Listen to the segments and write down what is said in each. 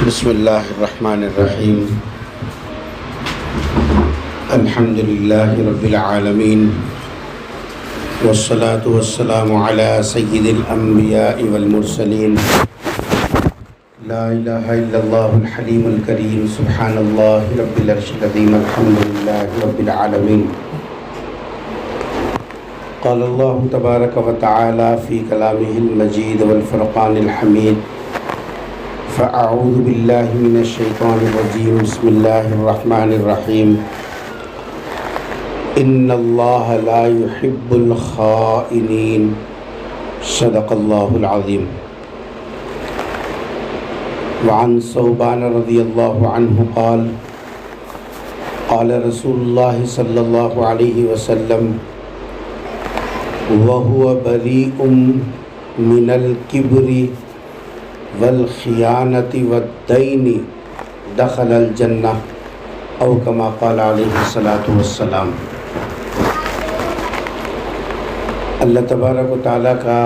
بسم اللہ الرحمن الرحیم الحمد للہ رب العالمین والصلاة والسلام علی سید الانبیاء والمرسلین لا الہ الا اللہ الحلیم الکریم سبحان اللہ رب العرش العظیم الحمد للہ رب العالمین قال اللہ تبارک و تعالی فی کلامہ المجید والفرقان الحمید فأعوذ باللہ من الشیطان الرجیم بسم اللہ الرحمن الرحیم ان اللہ لا يحب الخائنین صدق اللہ العظیم وعن ثوبان رضی اللہ عنہ قال قال رسول اللہ صلی اللہ علیہ وسلم وهو بريء من الكبر والخیانة والدین دخل الجنہ او کما قال علیہ الصلاۃ والسلام۔ اللہ تبارک و تعالیٰ کا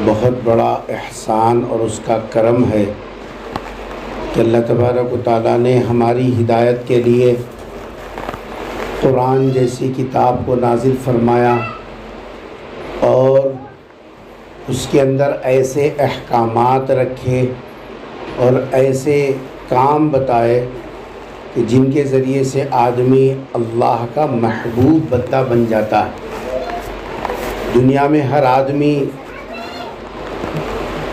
بہت بڑا احسان اور اس کا کرم ہے کہ اللہ تبارک و تعالیٰ نے ہماری ہدایت کے لیے قرآن جیسی کتاب کو نازل فرمایا اور اس کے اندر ایسے احکامات رکھے اور ایسے کام بتائے کہ جن کے ذریعے سے آدمی اللہ کا محبوب بندہ بن جاتا ہے۔ دنیا میں ہر آدمی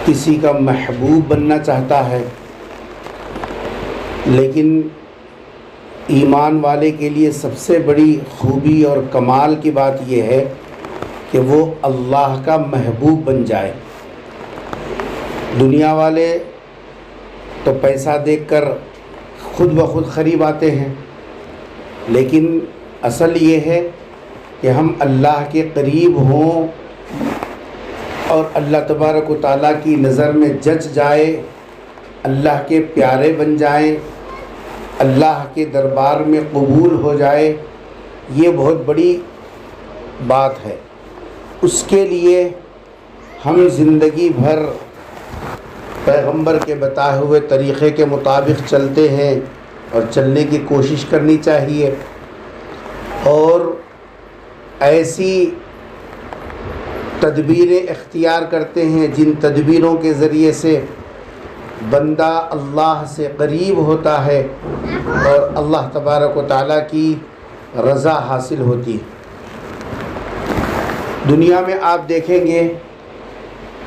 کسی کا محبوب بننا چاہتا ہے، لیکن ایمان والے کے لیے سب سے بڑی خوبی اور کمال کی بات یہ ہے کہ وہ اللہ کا محبوب بن جائے۔ دنیا والے تو پیسہ دیکھ کر خود بخود قریب آتے ہیں، لیکن اصل یہ ہے کہ ہم اللہ کے قریب ہوں اور اللہ تبارک و تعالیٰ کی نظر میں جچ جائے، اللہ کے پیارے بن جائیں، اللہ کے دربار میں قبول ہو جائے، یہ بہت بڑی بات ہے۔ اس کے لیے ہم زندگی بھر پیغمبر کے بتائے ہوئے طریقے کے مطابق چلتے ہیں اور چلنے کی کوشش کرنی چاہیے، اور ایسی تدبیریں اختیار کرتے ہیں جن تدبیروں کے ذریعے سے بندہ اللہ سے قریب ہوتا ہے اور اللہ تبارک و تعالیٰ کی رضا حاصل ہوتی ہے۔ دنیا میں آپ دیکھیں گے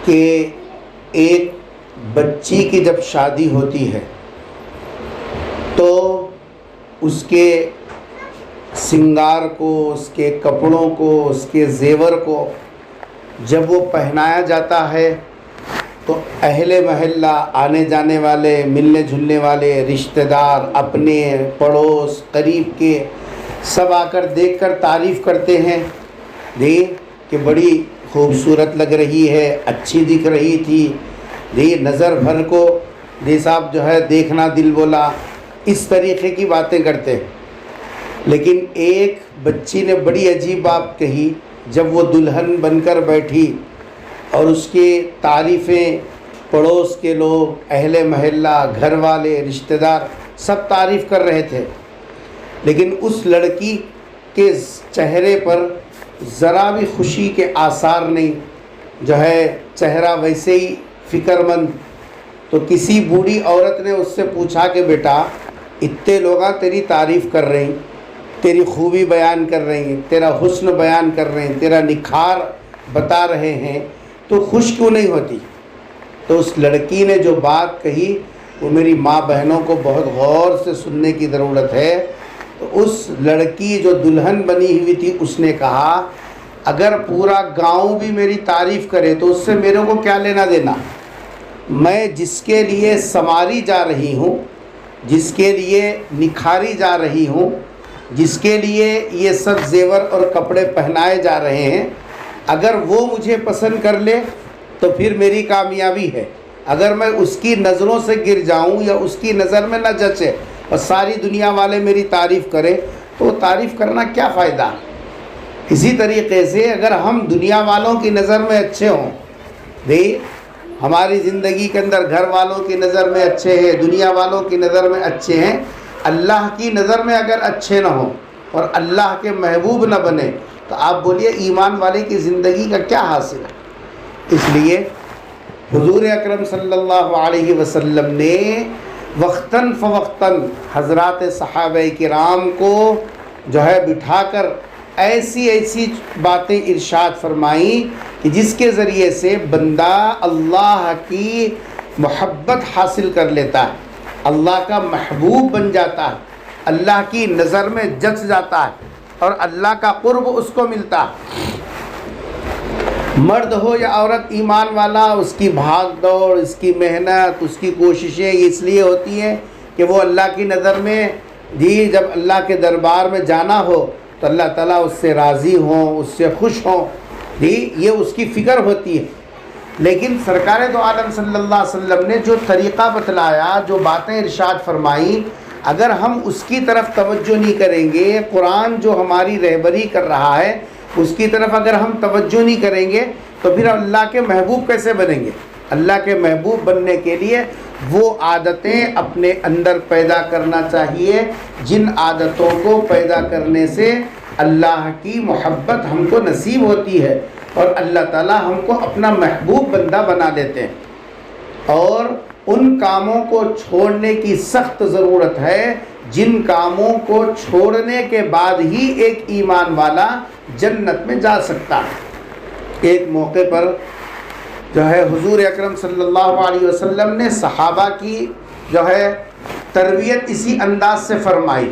کہ ایک بچی کی جب شادی ہوتی ہے تو اس کے سنگار کو، اس کے کپڑوں کو، اس کے زیور کو جب وہ پہنایا جاتا ہے تو اہل محلہ، آنے جانے والے، ملنے جلنے والے، رشتہ دار، اپنے پڑوس قریب کے سب آ کر دیکھ کر تعریف کرتے ہیں کہ بڑی خوبصورت لگ رہی ہے، اچھی دکھ رہی تھی، نظر بھر کو صاحب جو ہے دیکھنا دل بولا، اس طریقے کی باتیں کرتے ہیں۔ لیکن ایک بچی نے بڑی عجیب بات کہی، جب وہ دلہن بن کر بیٹھی اور اس کی تعریفیں پڑوس کے لوگ، اہل محلہ، گھر والے، رشتہ دار سب تعریف کر رہے تھے، لیکن اس لڑکی کے چہرے پر ذرا بھی خوشی کے آثار نہیں، جو ہے چہرہ ویسے ہی فکر مند۔ تو کسی بوڑھی عورت نے اس سے پوچھا کہ بیٹا، اتنے لوگ تیری تعریف کر رہے ہیں، تیری خوبی بیان کر رہے ہیں، تیرا حسن بیان کر رہے ہیں، تیرا نکھار بتا رہے ہیں، تو خوش کیوں نہیں ہوتی؟ تو اس لڑکی نے جو بات کہی وہ میری ماں بہنوں کو بہت غور سے سننے کی ضرورت ہے۔ تو اس لڑکی جو دلہن بنی ہوئی تھی، اس نے کہا اگر پورا گاؤں بھی میری تعریف کرے تو اس سے میرے کو کیا لینا دینا؟ میں جس کے لیے سنواری جا رہی ہوں، جس کے لیے نکھاری جا رہی ہوں، جس کے لیے یہ سب زیور اور کپڑے پہنائے جا رہے ہیں، اگر وہ مجھے پسند کر لے تو پھر میری کامیابی ہے۔ اگر میں اس کی نظروں سے گر جاؤں یا اس کی نظر میں نہ جچے اور ساری دنیا والے میری تعریف کریں تو تعریف کرنا کیا فائدہ؟ اسی طریقے سے اگر ہم دنیا والوں کی نظر میں اچھے ہوں، ہماری زندگی کے اندر گھر والوں کی نظر میں اچھے ہیں، دنیا والوں کی نظر میں اچھے ہیں، اللہ کی نظر میں اگر اچھے نہ ہوں اور اللہ کے محبوب نہ بنے تو آپ بولیے ایمان والے کی زندگی کا کیا حاصل ہے؟ اس لیے حضور اکرم صلی اللہ علیہ وسلم نے وقتاً فوقتاً حضرات صحابہ کرام کو جو ہے بٹھا کر ایسی باتیں ارشاد فرمائیں کہ جس کے ذریعے سے بندہ اللہ کی محبت حاصل کر لیتا ہے، اللہ کا محبوب بن جاتا ہے، اللہ کی نظر میں جچ جاتا ہے اور اللہ کا قرب اس کو ملتا ہے۔ مرد ہو یا عورت ایمان والا، اس کی بھاگ دوڑ، اس کی محنت، اس کی کوششیں اس لیے ہوتی ہیں کہ وہ اللہ کی نظر میں جب اللہ کے دربار میں جانا ہو تو اللہ تعالیٰ اس سے راضی ہوں، اس سے خوش ہوں، یہ اس کی فکر ہوتی ہے۔ لیکن سرکار دو عالم صلی اللہ علیہ وسلم نے جو طریقہ بتلایا، جو باتیں ارشاد فرمائیں، اگر ہم اس کی طرف توجہ نہیں کریں گے، قرآن جو ہماری رہبری کر رہا ہے اس کی طرف اگر ہم توجہ نہیں کریں گے تو پھر اللہ کے محبوب کیسے بنیں گے؟ اللہ کے محبوب بننے کے لیے وہ عادتیں اپنے اندر پیدا کرنا چاہیے جن عادتوں کو پیدا کرنے سے اللہ کی محبت ہم کو نصیب ہوتی ہے اور اللہ تعالیٰ ہم کو اپنا محبوب بندہ بنا دیتے ہیں۔ اور ان کاموں کو چھوڑنے کی سخت ضرورت ہے جن کاموں کو چھوڑنے کے بعد ہی ایک ایمان والا جنت میں جا سکتا ہے۔ ایک موقع پر جو ہے حضور اکرم صلی اللہ علیہ وسلم نے صحابہ کی جو ہے تربیت اسی انداز سے فرمائی۔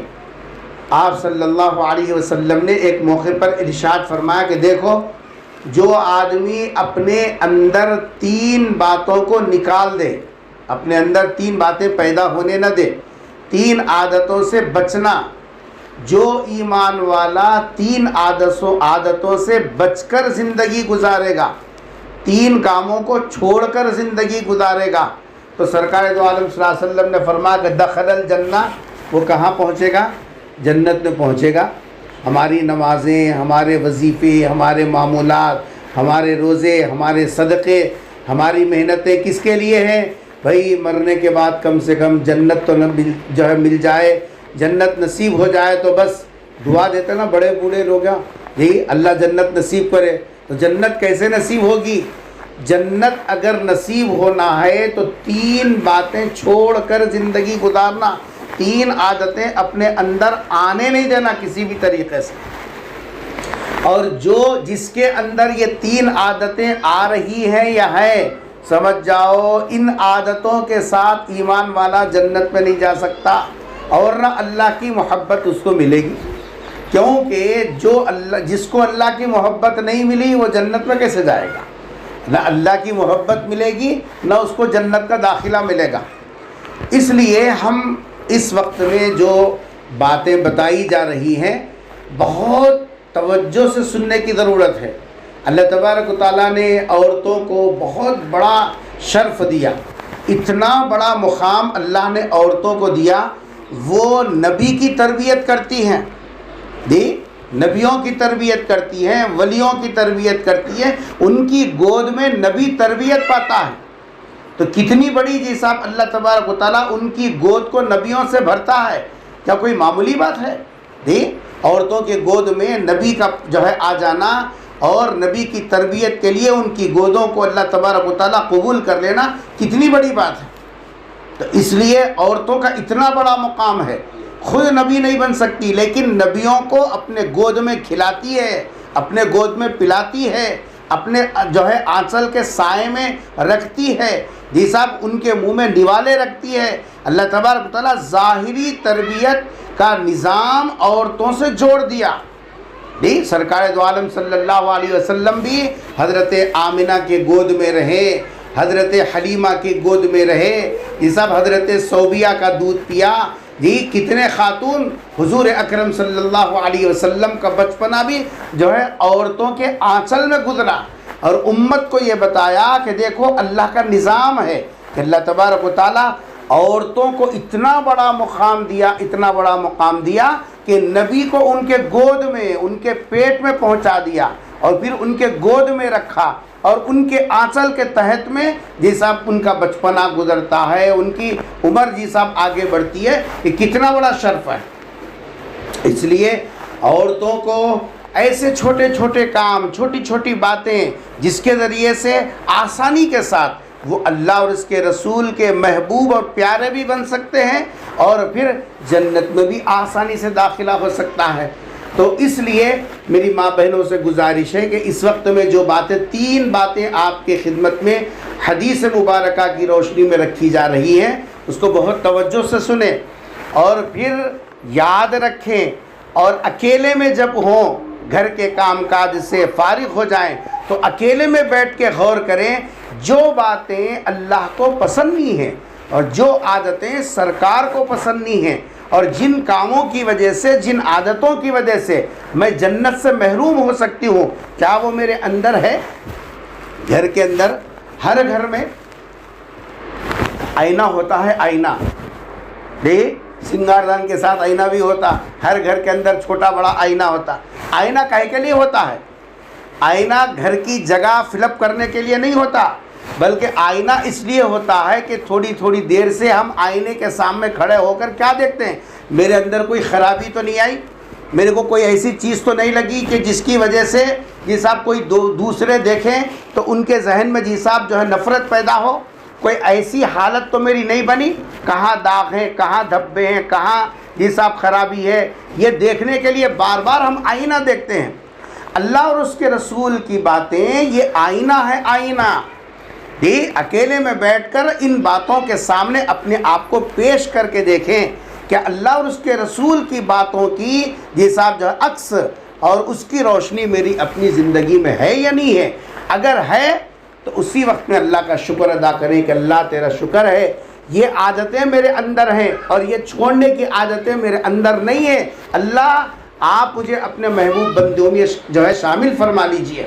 آپ صلی اللہ علیہ وسلم نے ایک موقع پر ارشاد فرمایا کہ دیکھو، جو آدمی اپنے اندر 3 باتوں کو نکال دے، اپنے اندر 3 باتیں پیدا ہونے نہ دے، 3 عادتوں سے بچنا، جو ایمان والا 3 عادتوں سے بچ کر زندگی گزارے گا، 3 کاموں کو چھوڑ کر زندگی گزارے گا، تو سرکار دو عالم صلی اللہ علیہ وسلم نے فرمایا کہ دخل الجنہ، وہ کہاں پہنچے گا؟ جنت میں پہنچے گا۔ ہماری نمازیں، ہمارے وظیفے، ہمارے معمولات، ہمارے روزے، ہمارے صدقے، ہماری محنتیں کس کے لیے ہیں؟ بھائی مرنے کے بعد کم سے کم جنت تو مل جائے، جنت نصیب ہو جائے تو بس دعا دیتے نا بڑے بوڑھے لوگ، جی اللہ جنت نصیب کرے۔ تو جنت کیسے نصیب ہوگی؟ جنت اگر نصیب ہونا ہے تو 3 باتیں چھوڑ کر زندگی گزارنا، 3 عادتیں اپنے اندر آنے نہیں دینا کسی بھی طریقے سے۔ اور جس کے اندر یہ 3 عادتیں آ رہی ہیں یا ہیں، سمجھ جاؤ ان عادتوں کے ساتھ ایمان والا جنت میں نہیں جا سکتا اور نہ اللہ کی محبت اس کو ملے گی، کیونکہ جس کو اللہ کی محبت نہیں ملی وہ جنت میں کیسے جائے گا؟ نہ اللہ کی محبت ملے گی نہ اس کو جنت کا داخلہ ملے گا۔ اس لیے ہم اس وقت میں جو باتیں بتائی جا رہی ہیں بہت توجہ سے سننے کی ضرورت ہے۔ اللہ تبارک و تعالیٰ نے عورتوں کو بہت بڑا شرف دیا، اتنا بڑا مقام اللہ نے عورتوں کو دیا، وہ نبی کی تربیت کرتی ہیں، نبیوں کی تربیت کرتی ہیں، ولیوں کی تربیت کرتی ہیں، ان کی گود میں نبی تربیت پاتا ہے۔ تو کتنی بڑی جی صاحب اللہ تبارک و تعالیٰ ان کی گود کو نبیوں سے بھرتا ہے، کیا کوئی معمولی بات ہے؟ عورتوں کے گود میں نبی کا جو ہے آ جانا اور نبی کی تربیت کے لیے ان کی گودوں کو اللہ تبارک و تعالیٰ قبول کر لینا کتنی بڑی بات ہے۔ تو اس لیے عورتوں کا اتنا بڑا مقام ہے، خود نبی نہیں بن سکتی لیکن نبیوں کو اپنے گود میں کھلاتی ہے، اپنے گود میں پلاتی ہے، اپنے جو ہے آنچل کے سائے میں رکھتی ہے، جی صاحب ان کے منہ میں نوالے رکھتی ہے۔ اللہ تبارک و تعالیٰ ظاہری تربیت کا نظام عورتوں سے جوڑ دیا۔ سرکار دو عالم صلی اللہ علیہ وسلم بھی حضرت آمنہ کے گود میں رہے، حضرت حلیمہ کی گود میں رہے، یہ سب حضرت صوبیہ کا دودھ پیا، کتنے خاتون حضور اکرم صلی اللہ علیہ وسلم کا بچپنا بھی جو ہے عورتوں کے آنچل میں گزرا، اور امت کو یہ بتایا کہ دیکھو اللہ کا نظام ہے کہ اللہ تبارک و تعالیٰ عورتوں کو اتنا بڑا مقام دیا، اتنا بڑا مقام دیا کہ نبی کو ان کے گود میں، ان کے پیٹ میں پہنچا دیا اور پھر ان کے گود میں رکھا اور ان کے آنچل کے تحت میں جی صاحب ان کا بچپنا گزرتا ہے، ان کی عمر جی صاحب آگے بڑھتی ہے، یہ کتنا بڑا شرف ہے۔ اس لیے عورتوں کو ایسے چھوٹے چھوٹے کام، چھوٹی چھوٹی باتیں جس کے ذریعے سے آسانی کے ساتھ وہ اللہ اور اس کے رسول کے محبوب اور پیارے بھی بن سکتے ہیں، اور پھر جنت میں بھی آسانی سے داخلہ ہو سکتا ہے۔ تو اس لیے میری ماں بہنوں سے گزارش ہے کہ اس وقت میں جو باتیں، 3 باتیں آپ کے خدمت میں حدیث مبارکہ کی روشنی میں رکھی جا رہی ہیں، اس کو بہت توجہ سے سنیں اور پھر یاد رکھیں، اور اکیلے میں جب ہوں، گھر کے کام کاج سے فارغ ہو جائیں تو اکیلے میں بیٹھ کے غور کریں جو باتیں اللہ کو پسند نہیں ہیں اور جو عادتیں سرکار کو پسند نہیں ہیں، اور جن کاموں کی وجہ سے، جن عادتوں کی وجہ سے میں جنت سے محروم ہو سکتی ہوں، کیا وہ میرے اندر ہے؟ گھر کے اندر، ہر گھر میں آئینہ ہوتا ہے، آئینہ سنگار دان کے ساتھ آئینہ بھی ہوتا، ہر گھر کے اندر چھوٹا بڑا آئینہ ہوتا۔ آئینہ کاہے کے لیے ہوتا ہے؟ آئینہ گھر کی جگہ فل اپ کرنے کے لیے نہیں ہوتا، بلکہ آئینہ اس لیے ہوتا ہے کہ تھوڑی تھوڑی دیر سے ہم آئینے کے سامنے کھڑے ہو کر کیا دیکھتے ہیں؟ میرے اندر کوئی خرابی تو نہیں آئی، میرے کو کوئی ایسی چیز تو نہیں لگی کہ جس کی وجہ سے جی صاحب کوئی دوسرے دیکھیں تو ان کے ذہن میں جی صاحب جو ہے نفرت پیدا ہو، کوئی ایسی حالت تو میری نہیں بنی؟ کہاں داغ ہیں، کہاں دھبے ہیں، کہاں جی صاحب خرابی ہے، یہ دیکھنے کے لیے بار بار ہم آئینہ دیکھتے ہیں۔ اللہ اور اس کے رسول کی باتیں یہ آئینہ ہے، آئینہ۔ اکیلے میں بیٹھ کر ان باتوں کے سامنے اپنے آپ کو پیش کر کے دیکھیں کہ اللہ اور اس کے رسول کی باتوں کی جی صاحب جو ہے عکس اور اس کی روشنی میری اپنی زندگی میں ہے یا نہیں ہے۔ اگر ہے تو اسی وقت میں اللہ کا شکر ادا کریں کہ اللہ تیرا شکر ہے، یہ عادتیں میرے اندر ہیں اور یہ چھوڑنے کی عادتیں میرے اندر نہیں ہیں، اللہ آپ مجھے اپنے محبوب بندوں میں جو ہے شامل فرما لیجئے،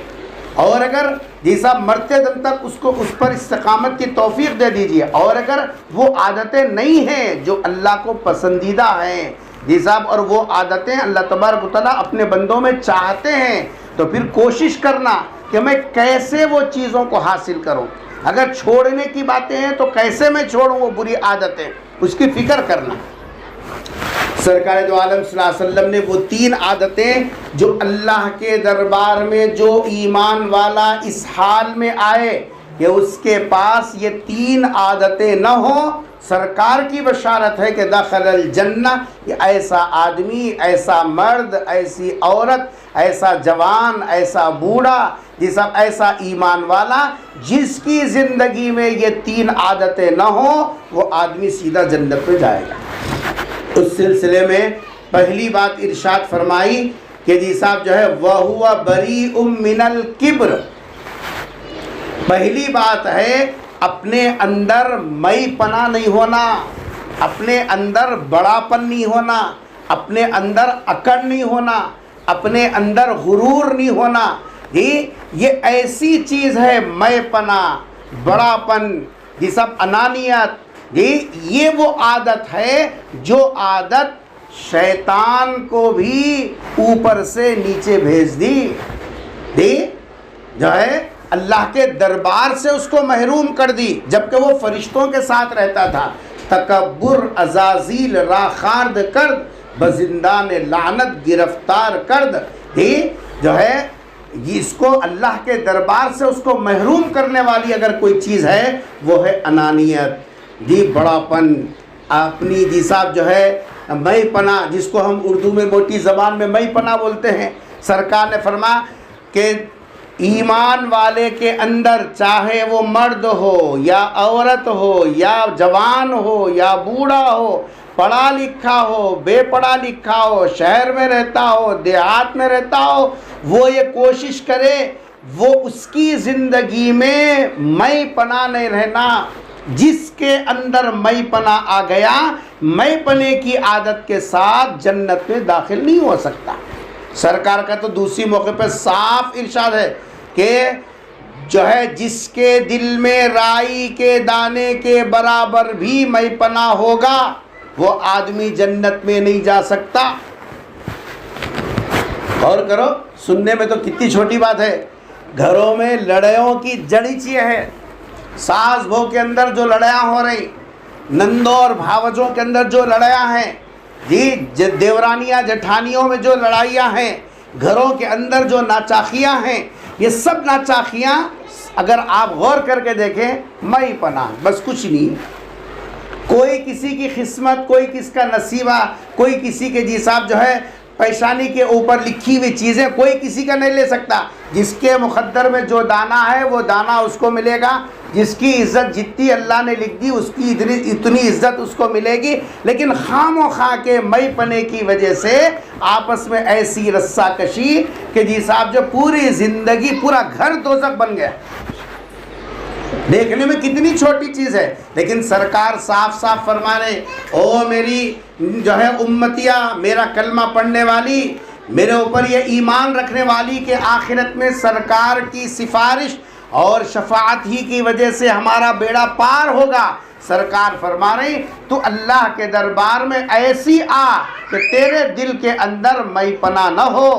اور اگر جی صاحب مرتے دم تک اس پر استقامت کی توفیق دے دیجئے، اور اگر وہ عادتیں نہیں ہیں جو اللہ کو پسندیدہ ہیں جی صاحب، اور وہ عادتیں اللہ تبارک و تعالیٰ اپنے بندوں میں چاہتے ہیں، تو پھر کوشش کرنا کہ میں کیسے وہ چیزوں کو حاصل کروں۔ اگر چھوڑنے کی باتیں ہیں تو کیسے میں چھوڑوں وہ بری عادتیں، اس کی فکر کرنا۔ سرکار دو عالم صلی اللہ علیہ وسلم نے وہ 3 عادتیں جو اللہ کے دربار میں جو ایمان والا اس حال میں آئے کہ اس کے پاس یہ 3 عادتیں نہ ہوں، سرکار کی بشارت ہے کہ دخل الجنہ، یہ ایسا آدمی، ایسا مرد، ایسی عورت، ایسا جوان، ایسا بوڑھا، یہ سب ایسا ایمان والا جس کی زندگی میں یہ 3 عادتیں نہ ہوں، وہ آدمی سیدھا جنت میں جائے گا۔ اس سلسلے میں پہلی بات ارشاد فرمائی کہ جی صاحب جو ہے وَهُوَ بَرِيءٌ مِّنَ الْكِبْرِ، پہلی بات ہے اپنے اندر میں پنا نہیں ہونا، اپنے اندر بڑا پن نہیں ہونا، اپنے اندر اکڑ نہیں ہونا، اپنے اندر غرور نہیں ہونا۔ یہ ایسی چیز ہے میں پنا، بڑا پن، یہ سب انانیت، یہ وہ عادت ہے جو عادت شیطان کو بھی اوپر سے نیچے بھیج دی، جو ہے اللہ کے دربار سے اس کو محروم کر دی، جبکہ وہ فرشتوں کے ساتھ رہتا تھا۔ تکبر عزازیل را خارد کرد، بزندان لعنت گرفتار کرد، جو ہے اس کو اللہ کے دربار سے اس کو محروم کرنے والی اگر کوئی چیز ہے وہ ہے انانیت، بڑا پن، اپنی جی صاحب جو ہے میں پنا، جس کو ہم اردو میں موٹی زبان میں میں پنا بولتے ہیں۔ سرکار نے فرمایا کہ ایمان والے کے اندر چاہے وہ مرد ہو یا عورت ہو یا جوان ہو یا بوڑھا ہو، پڑھا لکھا ہو بے پڑھا لکھا ہو، شہر میں رہتا ہو دیہات میں رہتا ہو، وہ یہ کوشش کرے وہ اس کی زندگی میں پنا نہیں رہنا۔ جس کے اندر میں پنا آ گیا، میں پنے کی عادت کے ساتھ جنت میں داخل نہیں ہو سکتا۔ سرکار کا تو دوسری موقع پہ صاف ارشاد ہے کہ جو ہے جس کے دل میں رائی کے دانے کے برابر بھی میں پنا ہوگا وہ آدمی جنت میں نہیں جا سکتا۔ غور کرو، سننے میں تو کتنی چھوٹی بات ہے گھروں میں لڑائیوں کی جڑیچیاں ہے. ساس بہو کے اندر جو لڑائیاں ہو رہی، نندوں اور بھاوجوں کے اندر جو لڑائیاں ہیں، جی دیورانیاں جٹھانیوں میں جو لڑائیاں ہیں، گھروں کے اندر جو ناچاخیاں ہیں، یہ سب ناچاخیاں اگر آپ غور کر کے دیکھیں مئی پناہ، بس کچھ نہیں. کوئی کسی کی قسمت، کوئی کس کا نصیبہ، کوئی کسی کے جی صاحب جو ہے پیشانی کے اوپر لکھی ہوئی چیزیں کوئی کسی کا نہیں لے سکتا. جس کے مقدر میں جو دانا ہے وہ دانا اس کو ملے گا. جس کی عزت جتنی اللہ نے لکھ دی اس کی اتنی عزت اس کو ملے گی. لیکن خام و خواہ کے مئی پنے کی وجہ سے آپس میں ایسی رسا کشی کہ جی صاحب جو پوری زندگی، پورا گھر دوزخ بن گیا. دیکھنے میں کتنی چھوٹی چیز ہے، لیکن سرکار صاف صاف فرما رہے، او میری جو ہے امتیہ، میرا کلمہ پڑھنے والی، میرے اوپر یہ ایمان رکھنے والی کہ آخرت میں سرکار کی سفارش اور شفاعت ہی کی وجہ سے ہمارا بیڑا پار ہوگا. سرکار فرما رہے تو اللہ کے دربار میں ایسی آ کہ تیرے دل کے اندر مئی پنا نہ ہو،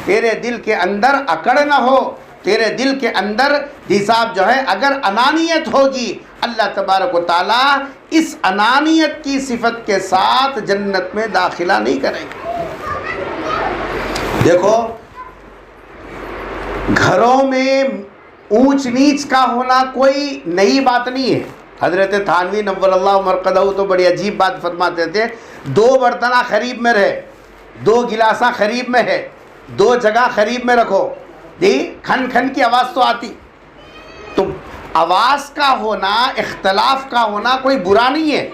تیرے دل کے اندر اکڑ نہ ہو، تیرے دل کے اندر جی صاحب جو ہے اگر انانیت ہوگی، اللہ تبارک و تعالیٰ اس انانیت کی صفت کے ساتھ جنت میں داخلہ نہیں کریں گے. دیکھو گھروں میں اونچ نیچ کا ہونا کوئی نئی بات نہیں ہے. حضرت تھانوی نور اللہ مرقدہ تو بڑی عجیب بات فرماتے تھے، 2 برتنہ قریب میں رہے، 2 گلاساں قریب میں ہے، 2 جگہ قریب میں رکھو، جی کھن کھن کی آواز تو آتی. تو آواز کا ہونا، اختلاف کا ہونا کوئی برا نہیں ہے،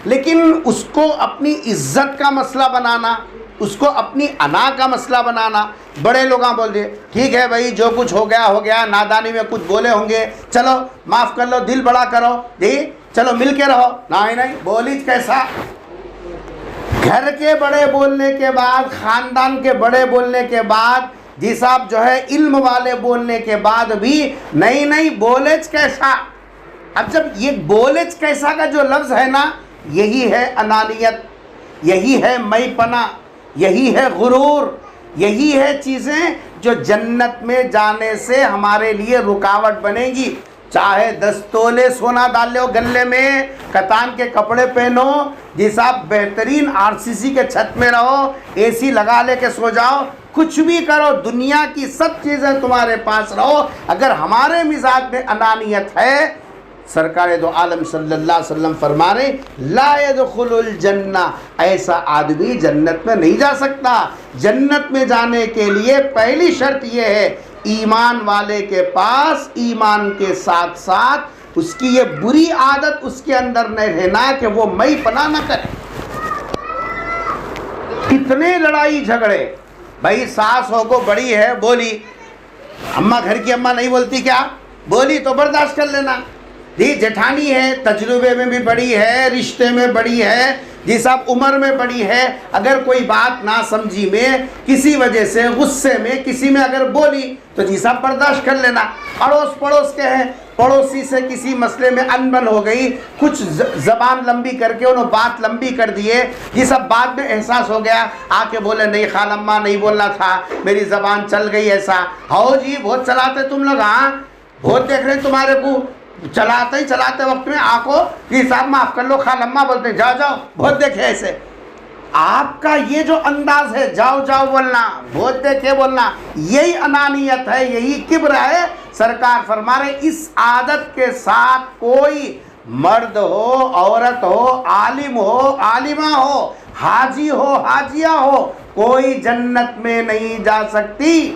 لیکن اس کو اپنی عزت کا مسئلہ بنانا، اس کو اپنی انا کا مسئلہ بنانا. بڑے لوگاں بول دیے ٹھیک ہے بھائی جو کچھ ہو گیا ہو گیا، نادانی میں کچھ بولے ہوں گے، چلو معاف کر لو، دل بڑا کرو، جی چلو مل کے رہو. نہیں بولی کیسا، گھر کے بڑے بولنے کے بعد، خاندان کے بڑے بولنے کے بعد، جی صاحب جو ہے علم والے بولنے کے بعد بھی نہیں بولج کیسا. اب جب یہ بولج کیسا کا جو لفظ ہے نا، یہی ہے انانیت، یہی ہے مئی پنا، یہی ہے غرور، یہی ہے چیزیں جو جنت میں جانے سے ہمارے لیے رکاوٹ بنے گی. چاہے 10 تولے سونا ڈال لو گلے میں، کتان کے کپڑے پہنو، جی صاحب بہترین RCC کے چھت میں رہو، AC لگا لے کے سو جاؤ، کچھ بھی کرو، دنیا کی سب چیزیں تمہارے پاس رہو، اگر ہمارے مزاج میں انانیت ہے، سرکار دو عالم صلی اللہ علیہ وسلم فرما رہے لا يدخل الجنہ، ایسا آدمی جنت میں نہیں جا سکتا. جنت میں جانے کے لیے پہلی شرط یہ ہے ایمان والے کے پاس ایمان کے ساتھ ساتھ اس کی یہ بری عادت اس کے اندر نہ رہنا کہ وہ مئی پنا نہ کرے. کتنے لڑائی جھگڑے، بھائی ساس ہو کو بڑی ہے بولی، اماں گھر کی اماں نہیں بولتی کیا، بولی تو برداشت کر لینا. جی جٹھانی ہے، تجربے میں بھی بڑی ہے، رشتے میں بڑی ہے، جی صاحب عمر میں بڑی ہے، اگر کوئی بات نہ سمجھی میں کسی وجہ سے غصے میں کسی میں اگر بولی تو جی صاحب برداشت کر لینا. پڑوس کے ہیں، پڑوسی سے کسی مسئلے میں انبن ہو گئی، کچھ زبان لمبی کر کے انہوں بات لمبی کر دیے، یہ سب بعد میں احساس ہو گیا، آ کے بولے نہیں خالماں نہیں بولنا تھا، میری زبان چل گئی ایسا. ہاؤ جی بہت چلاتے تم لوگ، ہاں بہت دیکھ رہے تمہارے کو، چلاتے وقت میں آنکھوں کہ صاحب معاف کر لو خالماں بولتے ہیں، جاؤ بہت دیکھے ایسے. آپ کا یہ جو انداز ہے جاؤ بولنا، بہت دیکھے بولنا، یہی انانیت ہے، یہی کبر ہے. سرکار فرما رہے اس عادت کے ساتھ کوئی مرد ہو، عورت ہو، عالم ہو، عالمہ ہو، حاجی ہو، حاجیہ ہو، کوئی جنت میں نہیں جا سکتی.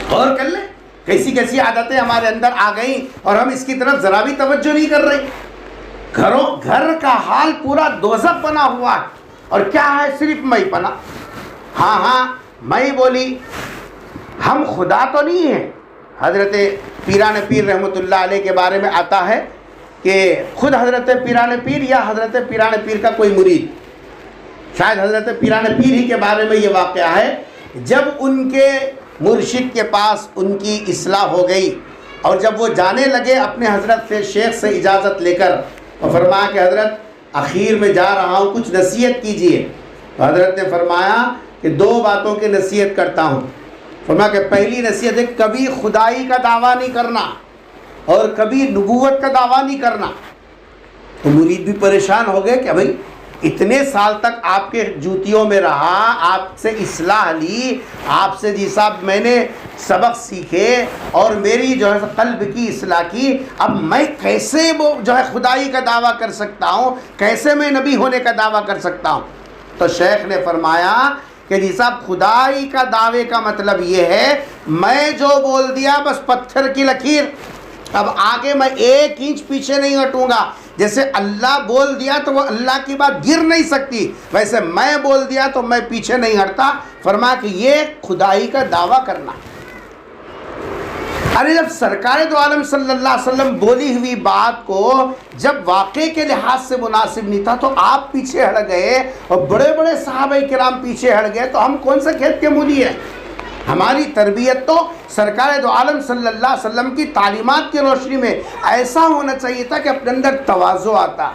غور کر لیں کیسی عادتیں ہمارے اندر آ گئیں اور ہم اس کی طرف ذرا بھی توجہ نہیں کر رہے. گھر کا حال پورا دوزخ بنا ہوا ہے، اور کیا ہے صرف مئی پنا. ہاں مئی بولی، ہم خدا تو نہیں ہیں. حضرت پیران پیر رحمۃ اللہ علیہ کے بارے میں آتا ہے کہ خود حضرت پیران پیر یا حضرت پیران پیر کا کوئی مرید، شاید حضرت پیران پیر ہی کے بارے میں یہ واقعہ ہے، جب ان کے مرشد کے پاس ان کی اصلاح ہو گئی اور جب وہ جانے لگے اپنے حضرت سے شیخ سے اجازت لے کر، تو فرمایا کہ حضرت اخیر میں جا رہا ہوں، کچھ نصیحت کیجئے. تو حضرت نے فرمایا کہ 2 باتوں کی نصیحت کرتا ہوں. فرمایا کہ پہلی نصیحت ہے کبھی خدائی کا دعویٰ نہیں کرنا اور کبھی نبوت کا دعویٰ نہیں کرنا۔ تو مرید بھی پریشان ہو گئے کہ بھائی اتنے سال تک آپ کے جوتیوں میں رہا، آپ سے اصلاح لی، آپ سے جی صاحب میں نے سبق سیکھے اور میری جو ہے قلب کی اصلاح کی، اب میں کیسے وہ جو ہے خدائی کا دعویٰ کر سکتا ہوں، کیسے میں نبی ہونے کا دعویٰ کر سکتا ہوں؟ تو شیخ نے فرمایا کہ جی صاحب خدائی کا دعوے کا مطلب یہ ہے میں جو بول دیا بس پتھر کی لکیر، اب آگے میں 1 انچ پیچھے نہیں ہٹوں گا۔ جیسے اللہ بول دیا تو وہ اللہ کی بات گر نہیں سکتی، ویسے میں بول دیا تو میں پیچھے نہیں ہٹتا۔ فرمایا کہ یہ خدائی کا دعویٰ کرنا۔ ارے جب سرکار دو عالم صلی اللہ علیہ وسلم بولی ہوئی بات کو جب واقعے کے لحاظ سے مناسب نہیں تھا تو آپ پیچھے ہٹ گئے اور بڑے بڑے صحابہ کرام پیچھے ہٹ گئے، تو ہم کون سے کھیت کے مولی ہیں؟ ہماری تربیت تو سرکار دو عالم صلی اللہ علیہ وسلم کی تعلیمات کی روشنی میں ایسا ہونا چاہیے تھا کہ اپنے اندر تواضع آتا،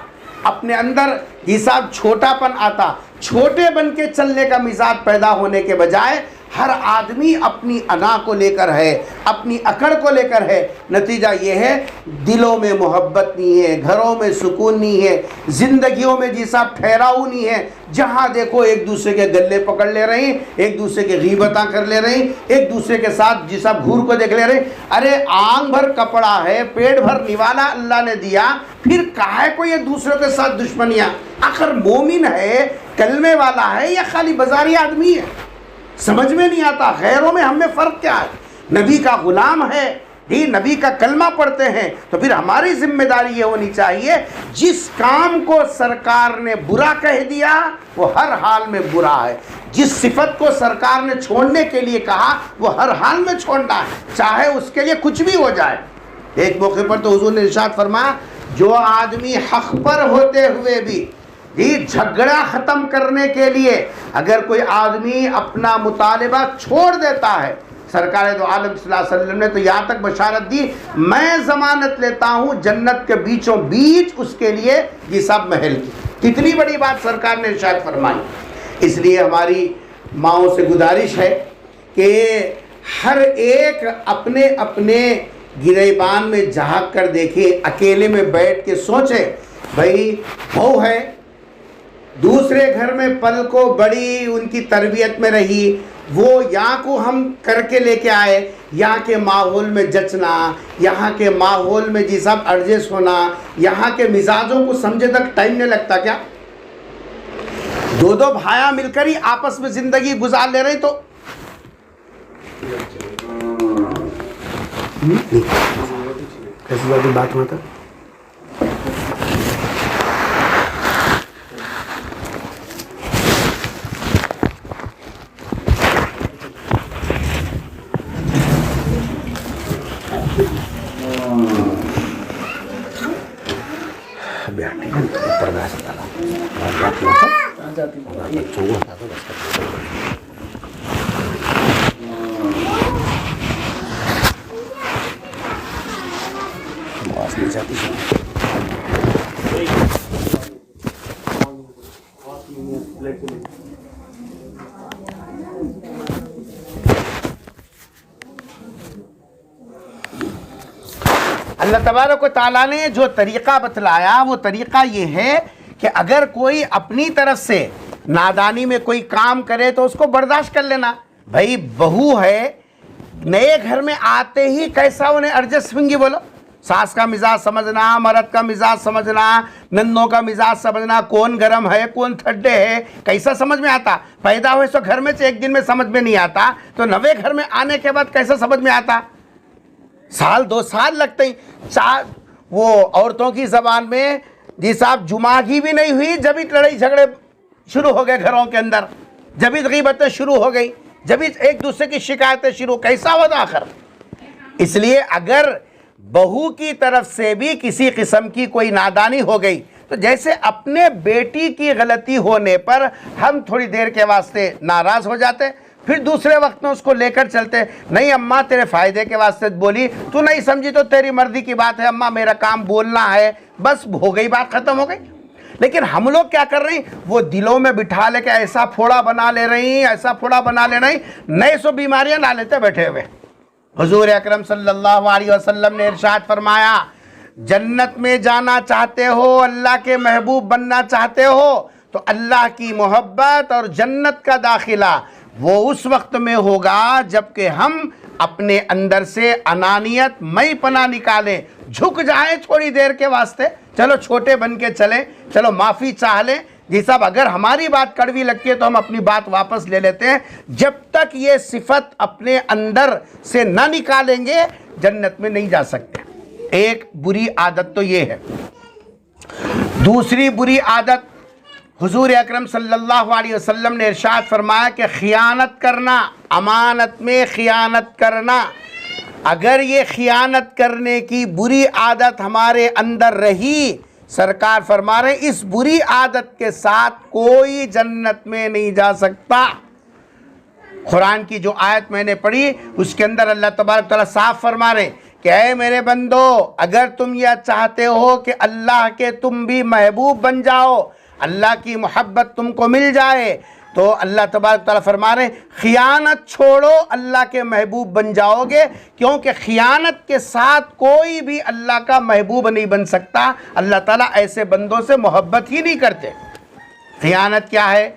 اپنے اندر یہ صاحب چھوٹا پن آتا، چھوٹے بن کے چلنے کا مزاج پیدا ہونے کے بجائے ہر آدمی اپنی انا کو لے کر ہے، اپنی اکڑ کو لے کر ہے۔ نتیجہ یہ ہے دلوں میں محبت نہیں ہے، گھروں میں سکون نہیں ہے، زندگیوں میں جی صاحب ٹھہراؤ نہیں ہے، جہاں دیکھو ایک دوسرے کے گلے پکڑ لے رہے ہیں، ایک دوسرے کے غیبتاں کر لے رہے ہیں، ایک دوسرے کے ساتھ جی صاحب گھور کو دیکھ لے رہے ہیں۔ ارے آنکھ بھر کپڑا ہے، پیٹ بھر نوالا اللہ نے دیا، پھر کہے کو یہ دوسروں کے ساتھ دشمنیاں؟ آخر مومن ہے، کلمے والا ہے یا خالی بازاری آدمی ہے؟ سمجھ میں نہیں آتا۔ غیروں میں ہم میں فرق کیا ہے؟ نبی کا غلام ہے، نبی کا کلمہ پڑھتے ہیں، تو پھر ہماری ذمہ داری یہ ہونی چاہیے جس کام کو سرکار نے برا کہہ دیا وہ ہر حال میں برا ہے، جس صفت کو سرکار نے چھوڑنے کے لیے کہا وہ ہر حال میں چھوڑنا ہے، چاہے اس کے لیے کچھ بھی ہو جائے۔ ایک موقع پر تو حضور نے ارشاد فرمایا جو آدمی حق پر ہوتے ہوئے بھی جھگڑا ختم کرنے کے لیے اگر کوئی آدمی اپنا مطالبہ چھوڑ دیتا ہے، سرکار دو عالم صلی اللہ علیہ وسلم نے تو یہاں تک بشارت دی میں ضمانت لیتا ہوں جنت کے بیچوں بیچ اس کے لیے یہ سب محل کی۔ کتنی بڑی بات سرکار نے ارشاد فرمائی۔ اس لیے ہماری ماؤں سے گزارش ہے کہ ہر ایک اپنے اپنے گریبان میں جھانک کر دیکھے، اکیلے میں بیٹھ کے سوچے بھائی بہو ہے، دوسرے گھر میں پل کو بڑی ان کی تربیت میں رہی، وہ یہاں کو ہم کر کے لے کے آئے، یہاں کے ماحول میں جچنا، یہاں کے ماحول میں جی سب ایڈجسٹ ہونا، یہاں کے مزاجوں کو سمجھے تک ٹائم نہیں لگتا کیا؟ دو بھائیاں مل کر ہی آپس میں زندگی گزار لے رہے تو کیسی بات ہوتا۔ اللہ تبارک و تعالیٰ نے جو طریقہ بتلایا وہ طریقہ یہ ہے کہ اگر کوئی اپنی طرف سے نادانی میں کوئی کام کرے تو اس کو برداشت کر لینا۔ بھائی بہو ہے، نئے گھر میں آتے ہی کیسا انہیں ایڈجسٹ ہوں گی؟ بولو، ساس کا مزاج سمجھنا، مرد کا مزاج سمجھنا، نندوں کا مزاج سمجھنا، کون گرم ہے کون ٹھنڈے ہے، کیسا سمجھ میں آتا؟ پیدا ہوئے سو گھر میں سے ایک دن میں سمجھ میں نہیں آتا، تو نوے گھر میں آنے کے بعد کیسا سمجھ میں آتا؟ سال 2 سال لگتے ہیں۔ وہ عورتوں کی زبان میں جی صاحب جمعہ بھی نہیں ہوئی جبھی لڑائی جھگڑے شروع ہو گئے گھروں کے اندر، جبھی غیبتیں شروع ہو گئی، جبھی ایک دوسرے کی شکایتیں شروع، کیسا ہوتا آخر؟ اس لیے اگر بہو کی طرف سے بھی کسی قسم کی کوئی نادانی ہو گئی تو جیسے اپنے بیٹی کی غلطی ہونے پر ہم تھوڑی دیر کے واسطے ناراض ہو جاتے، پھر دوسرے وقت میں اس کو لے کر چلتے، نہیں اماں تیرے فائدے کے واسطے بولی، تو نہیں سمجھی تو تیری مرضی کی بات ہے، اماں میرا کام بولنا ہے، بس ہو گئی، بات ختم ہو گئی۔ لیکن ہم لوگ کیا کر رہے ہیں؟ وہ دلوں میں بٹھا لے کے ایسا پھوڑا بنا لے رہی ہیں، ایسا پھوڑا بنا لے رہی ہیں، نئے سو بیماریاں لا لیتے بیٹھے ہوئے۔ حضور اکرم صلی اللہ علیہ وسلم نے ارشاد فرمایا، جنت میں جانا چاہتے ہو، اللہ کے محبوب بننا چاہتے ہو، تو اللہ کی محبت اور جنت کا داخلہ وہ اس وقت میں ہوگا جب کہ ہم اپنے اندر سے انانیت، میں پناہ نکالیں، جھک جائیں تھوڑی دیر کے واسطے، چلو چھوٹے بن کے چلیں، چلو معافی چاہ لیں، جی صاحب اگر ہماری بات کڑوی لگتی ہے تو ہم اپنی بات واپس لے لیتے ہیں۔ جب تک یہ صفت اپنے اندر سے نہ نکالیں گے جنت میں نہیں جا سکتے۔ ایک بری عادت تو یہ ہے۔ دوسری بری عادت، حضور اکرم صلی اللہ علیہ وسلم نے ارشاد فرمایا کہ خیانت کرنا، امانت میں خیانت کرنا۔ اگر یہ خیانت کرنے کی بری عادت ہمارے اندر رہی، سرکار فرما رہے ہیں اس بری عادت کے ساتھ کوئی جنت میں نہیں جا سکتا۔ قرآن کی جو آیت میں نے پڑھی اس کے اندر اللہ تبارک تعالیٰ صاف فرما رہے ہیں کہ اے میرے بندو، اگر تم یہ چاہتے ہو کہ اللہ کے تم بھی محبوب بن جاؤ، اللہ کی محبت تم کو مل جائے، تو اللہ تبارک تعالیٰ فرما رہے ہیں خیانت چھوڑو، اللہ کے محبوب بن جاؤ گے، کیونکہ خیانت کے ساتھ کوئی بھی اللہ کا محبوب نہیں بن سکتا۔ اللہ تعالیٰ ایسے بندوں سے محبت ہی نہیں کرتے۔ خیانت کیا ہے؟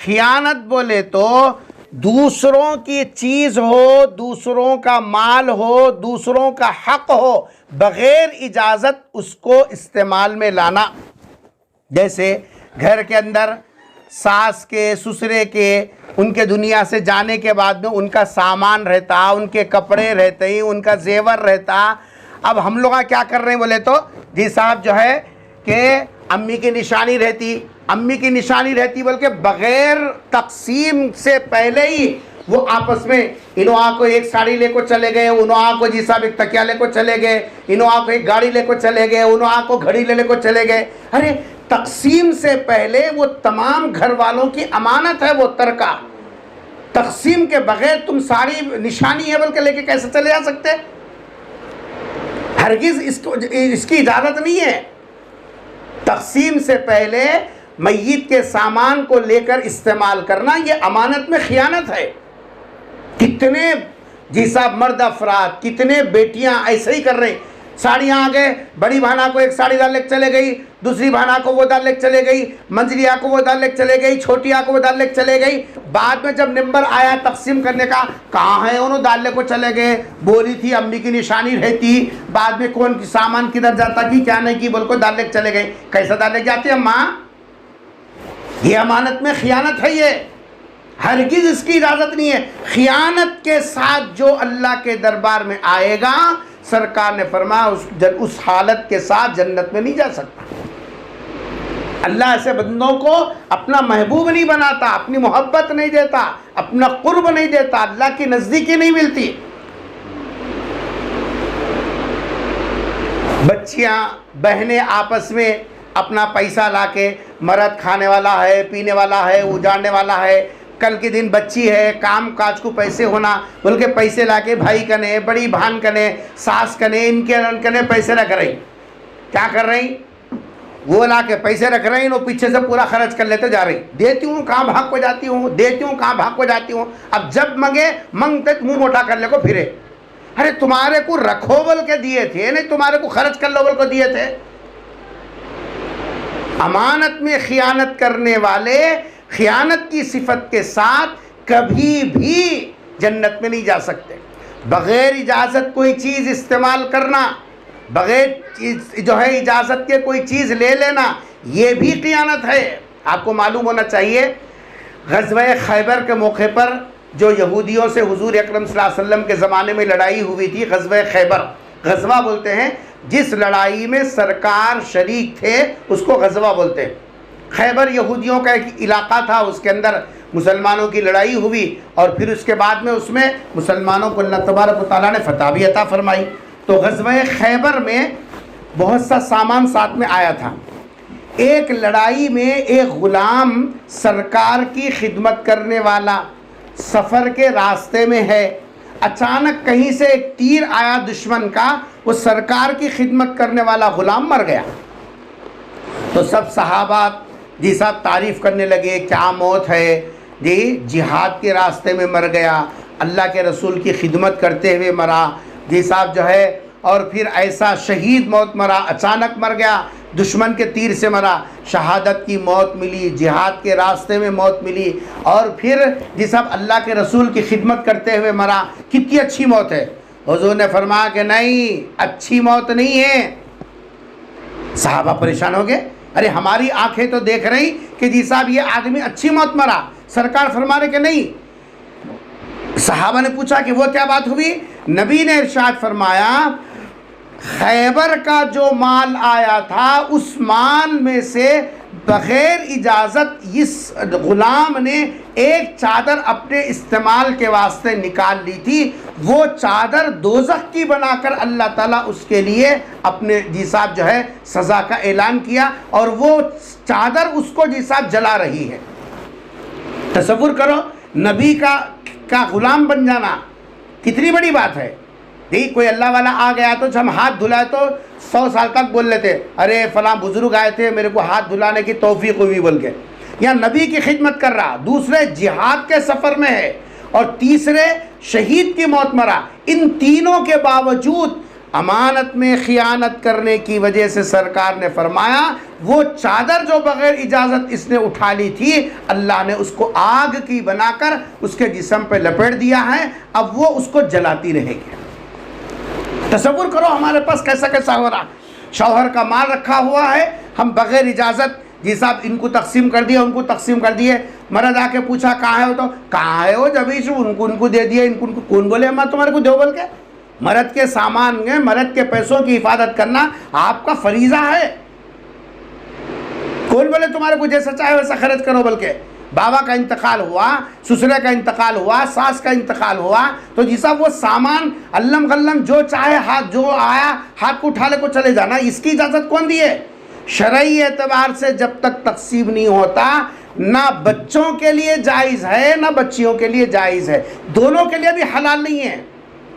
خیانت بولے تو دوسروں کی چیز ہو، دوسروں کا مال ہو، دوسروں کا حق ہو، بغیر اجازت اس کو استعمال میں لانا۔ جیسے گھر کے اندر ساس کے، سسرے کے، ان کے دنیا سے جانے کے بعد میں ان کا سامان رہتا، ان کے کپڑے رہتے ہیں، ان کا زیور رہتا۔ اب ہم لوگ کیا کر رہے ہیں بولے تو جی صاحب جو ہے کہ امی کی نشانی رہتی بلکہ بغیر تقسیم سے پہلے ہی وہ آپس میں انہوں کو ایک ساڑی لے کو چلے گئے، انہوں کو جی صاحب ایک تکیہ لے کو چلے گئے، انہوں کو ایک گاڑی لے کو چلے گئے، انہوں کو گھڑی لے کو چلے گئے۔ ارے تقسیم سے پہلے وہ تمام گھر والوں کی امانت ہے وہ ترکہ۔ تقسیم کے بغیر تم ساڑی نشانی ہے بلکہ لے کے کیسے چلے جا سکتے؟ ہرگز اس کی اجازت نہیں ہے۔ تقسیم سے پہلے میت کے سامان کو لے کر استعمال کرنا یہ امانت میں خیانت ہے۔ کتنے جی صاحب مرد افراد، کتنے بیٹیاں ایسے ہی کر رہے ہیں، ساڑیاں آ گئے، بڑی بہنا کو ایک ساڑی ڈال لے چلے گئی، دوسری بہنا کو وہ ڈال لے چلے گئی، منجلیا کو وہ ڈال لے چلے گئی، چھوٹیا کو وہ ڈال لے چلے گئی۔ بعد میں جب نمبر آیا تقسیم کرنے کا، کہاں ہے انہوں ڈال لے کو چلے گئے، بولی تھی امی کی نشانی رہتی، بعد میں کون سامان کدھر جاتا کی کیا نہیں کی بول کو ڈال لے چلے گئے۔ کیسا ڈال لے جاتے ہیں ماں؟ یہ امانت میں خیانت ہے، یہ ہرگز اس کی اجازت نہیں ہے۔ خیانت کے ساتھ جو اللہ کے دربار میں آئے گا، سرکار نے فرمایا اس حالت کے ساتھ جنت میں نہیں جا سکتا۔ اللہ ایسے بندوں کو اپنا محبوب نہیں بناتا، اپنی محبت نہیں دیتا، اپنا قرب نہیں دیتا، اللہ کی نزدیکی نہیں ملتی۔ بچیاں، بہنیں آپس میں اپنا پیسہ لا کے، مرد کھانے والا ہے، پینے والا ہے، اجاڑنے والا ہے، کل کے دن بچی ہے، کام کاج کو پیسے ہونا بول کے پیسے لا کے بھائی کنے، بڑی بہن کنے، ساس کنے، ان کے کنے پیسے رکھ رہی۔ کیا کر رہی؟ وہ لا کے پیسے رکھ رہی ہیں، وہ پیچھے سے پورا خرچ کر لیتے جا رہی، دیتی ہوں کہاں بھاگ کو جاتی ہوں، دیتی ہوں کہاں بھاگ کو جاتی ہوں۔ اب جب منگتے منہ موٹا کر لے کو پھرے، ارے تمہارے کو رکھو بول کے دیے تھے، نہیں تمہارے کو خرچ کر لو بول کو دیے تھے۔ امانت میں خیانت کرنے والے خیانت کی صفت کے ساتھ کبھی بھی جنت میں نہیں جا سکتے۔ بغیر اجازت کوئی چیز استعمال کرنا، بغیر جو ہے اجازت کے کوئی چیز لے لینا، یہ بھی خیانت ہے۔ آپ کو معلوم ہونا چاہیے غزوہ خیبر کے موقع پر جو یہودیوں سے حضور اکرم صلی اللہ علیہ وسلم کے زمانے میں لڑائی ہوئی تھی، غزوہ خیبر، غزوہ بولتے ہیں جس لڑائی میں سرکار شریک تھے اس کو غزوہ بولتے ہیں۔ خیبر یہودیوں کا ایک علاقہ تھا، اس کے اندر مسلمانوں کی لڑائی ہوئی اور پھر اس کے بعد میں اس میں مسلمانوں کو اللہ تبارک و تعالیٰ نے فتح بھی عطا فرمائی۔ تو غزوہ خیبر میں بہت سا سامان ساتھ میں آیا تھا۔ ایک لڑائی میں ایک غلام سرکار کی خدمت کرنے والا سفر کے راستے میں ہے، اچانک کہیں سے ایک تیر آیا دشمن کا، وہ سرکار کی خدمت کرنے والا غلام مر گیا۔ تو سب صحابہ جی صاحب تعریف کرنے لگے، کیا موت ہے جی، جہاد کے راستے میں مر گیا، اللہ کے رسول کی خدمت کرتے ہوئے مرا جی صاحب جو ہے، اور پھر ایسا شہید موت مرا، اچانک مر گیا، دشمن کے تیر سے مرا، شہادت کی موت ملی، جہاد کے راستے میں موت ملی، اور پھر جی صاحب اللہ کے رسول کی خدمت کرتے ہوئے مرا، کتنی اچھی موت ہے۔ حضور نے فرمایا کہ نہیں، اچھی موت نہیں ہے۔ صحابہ پریشان ہو گئے، ارے ہماری آنکھیں تو دیکھ رہی کہ جی صاحب یہ آدمی اچھی موت مرا، سرکار فرما رہے کہ نہیں۔ صحابہ نے پوچھا کہ وہ کیا بات ہوئی؟ نبی نے ارشاد فرمایا خیبر کا جو مال آیا تھا اس مال میں سے بغیر اجازت اس غلام نے ایک چادر اپنے استعمال کے واسطے نکال لی تھی، وہ چادر دوزخ کی بنا کر اللہ تعالیٰ اس کے لیے اپنے جی صاحب جو ہے سزا کا اعلان کیا، اور وہ چادر اس کو جی صاحب جلا رہی ہے۔ تصور کرو، نبی کا غلام بن جانا کتنی بڑی بات ہے۔ کوئی اللہ والا آ گیا تو ہم ہاتھ دھلائے تو 100 سال تک بول لیتے ارے فلاں بزرگ آئے تھے میرے کو ہاتھ دھلانے کی توفیق ہوئی بول کے، یا نبی کی خدمت کر رہا، دوسرے جہاد کے سفر میں ہے، اور تیسرے شہید کی موت مرا۔ ان تینوں کے باوجود امانت میں خیانت کرنے کی وجہ سے سرکار نے فرمایا وہ چادر جو بغیر اجازت اس نے اٹھا لی تھی، اللہ نے اس کو آگ کی بنا کر اس کے جسم پہ لپیٹ دیا ہے، اب وہ اس کو جلاتی رہے گی۔ تصور کرو ہمارے پاس کیسا کیسا ہو رہا، شوہر کا مال رکھا ہوا ہے، ہم بغیر اجازت جی صاحب ان کو تقسیم کر دیے، ان کو تقسیم کر دیے، مرد آ کے پوچھا کہاں ہے ہو، تو کہاں ہے ہو جب ان کو دے دیے، ان کو کون بولے ہم تمہارے کو دو بول کے؟ مرد کے سامان میں مرد کے پیسوں کی حفاظت کرنا آپ کا فریضہ ہے، کون بولے تمہارے کو جیسا چاہے ویسا خرچ کرو بلکہ؟ بابا کا انتقال ہوا، سسرے کا انتقال ہوا، ساس کا انتقال ہوا، تو جی صاحب وہ سامان علم غلم جو چاہے ہاتھ جو آیا ہاتھ کو اٹھا لے کو چلے جانا، اس کی اجازت کون دی ہے؟ شرعی اعتبار سے جب تک تقسیم نہیں ہوتا نہ بچوں کے لیے جائز ہے نہ بچیوں کے لیے جائز ہے، دونوں کے لیے بھی حلال نہیں ہے۔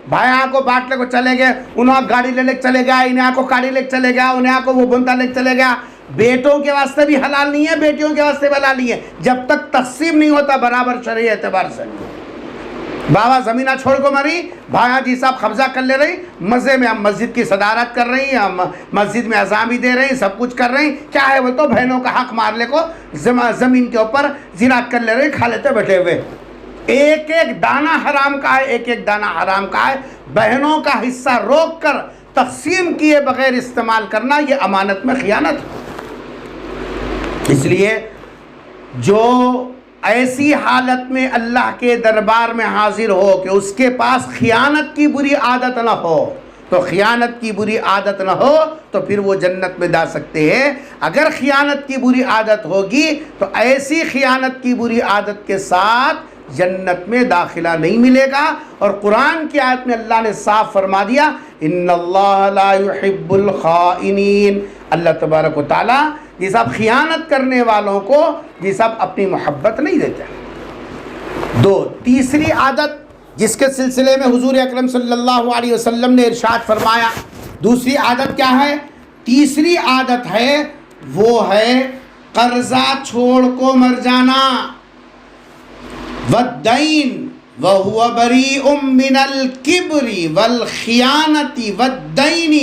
بھائی آ کو باٹلے کو چلے گئے، انہوں گاڑی لے چلے گیا، انہیں کو گاڑی لے چلے گیا، انہیں کو وہ بنتا لے چلے گیا، بیٹوں کے واسطے بھی حلال نہیں ہے، بیٹیوں کے واسطے بھی حلال نہیں ہے، جب تک تقسیم نہیں ہوتا برابر شرعی اعتبار سے۔ بابا زمینہ چھوڑ کو مری، بھائی جی صاحب قبضہ کر لے رہی، مزے میں ہم مسجد کی صدارت کر رہی ہیں، ہم مسجد میں اذان بھی دے رہی ہیں، سب کچھ کر رہی ہیں، کیا ہے وہ تو بہنوں کا حق مار لے کو زمین کے اوپر زراعت کر لے رہی، کھا لیتے بیٹھے ہوئے، ایک ایک دانہ حرام کا ہے، ایک ایک دانہ حرام کا ہے۔ بہنوں کا حصہ روک کر تقسیم کیے بغیر استعمال کرنا یہ امانت میں خیانت ہے۔ اس لیے جو ایسی حالت میں اللہ کے دربار میں حاضر ہو کہ اس کے پاس خیانت کی بری عادت نہ ہو، تو خیانت کی بری عادت نہ ہو تو پھر وہ جنت میں جا سکتے ہیں۔ اگر خیانت کی بری عادت ہوگی تو ایسی خیانت کی بری عادت کے ساتھ جنت میں داخلہ نہیں ملے گا، اور قرآن کی آیت میں اللہ نے صاف فرما دیا ان اللہ لا يحب الخائنین، اللہ تبارک و تعالیٰ جی صاحب خیانت کرنے والوں کو جی صاحب اپنی محبت نہیں دیتے۔ تیسری عادت جس کے سلسلے میں حضور اکرم صلی اللہ علیہ وسلم نے ارشاد فرمایا، دوسری عادت کیا ہے؟ تیسری عادت ہے وہ ہے قرضہ چھوڑ کو مر جانا، والدین وَهُوَ بَرِيءٌ مِّنَ الْكِبْرِ وَالْخِيَانَةِ وَالدَّيْنِ،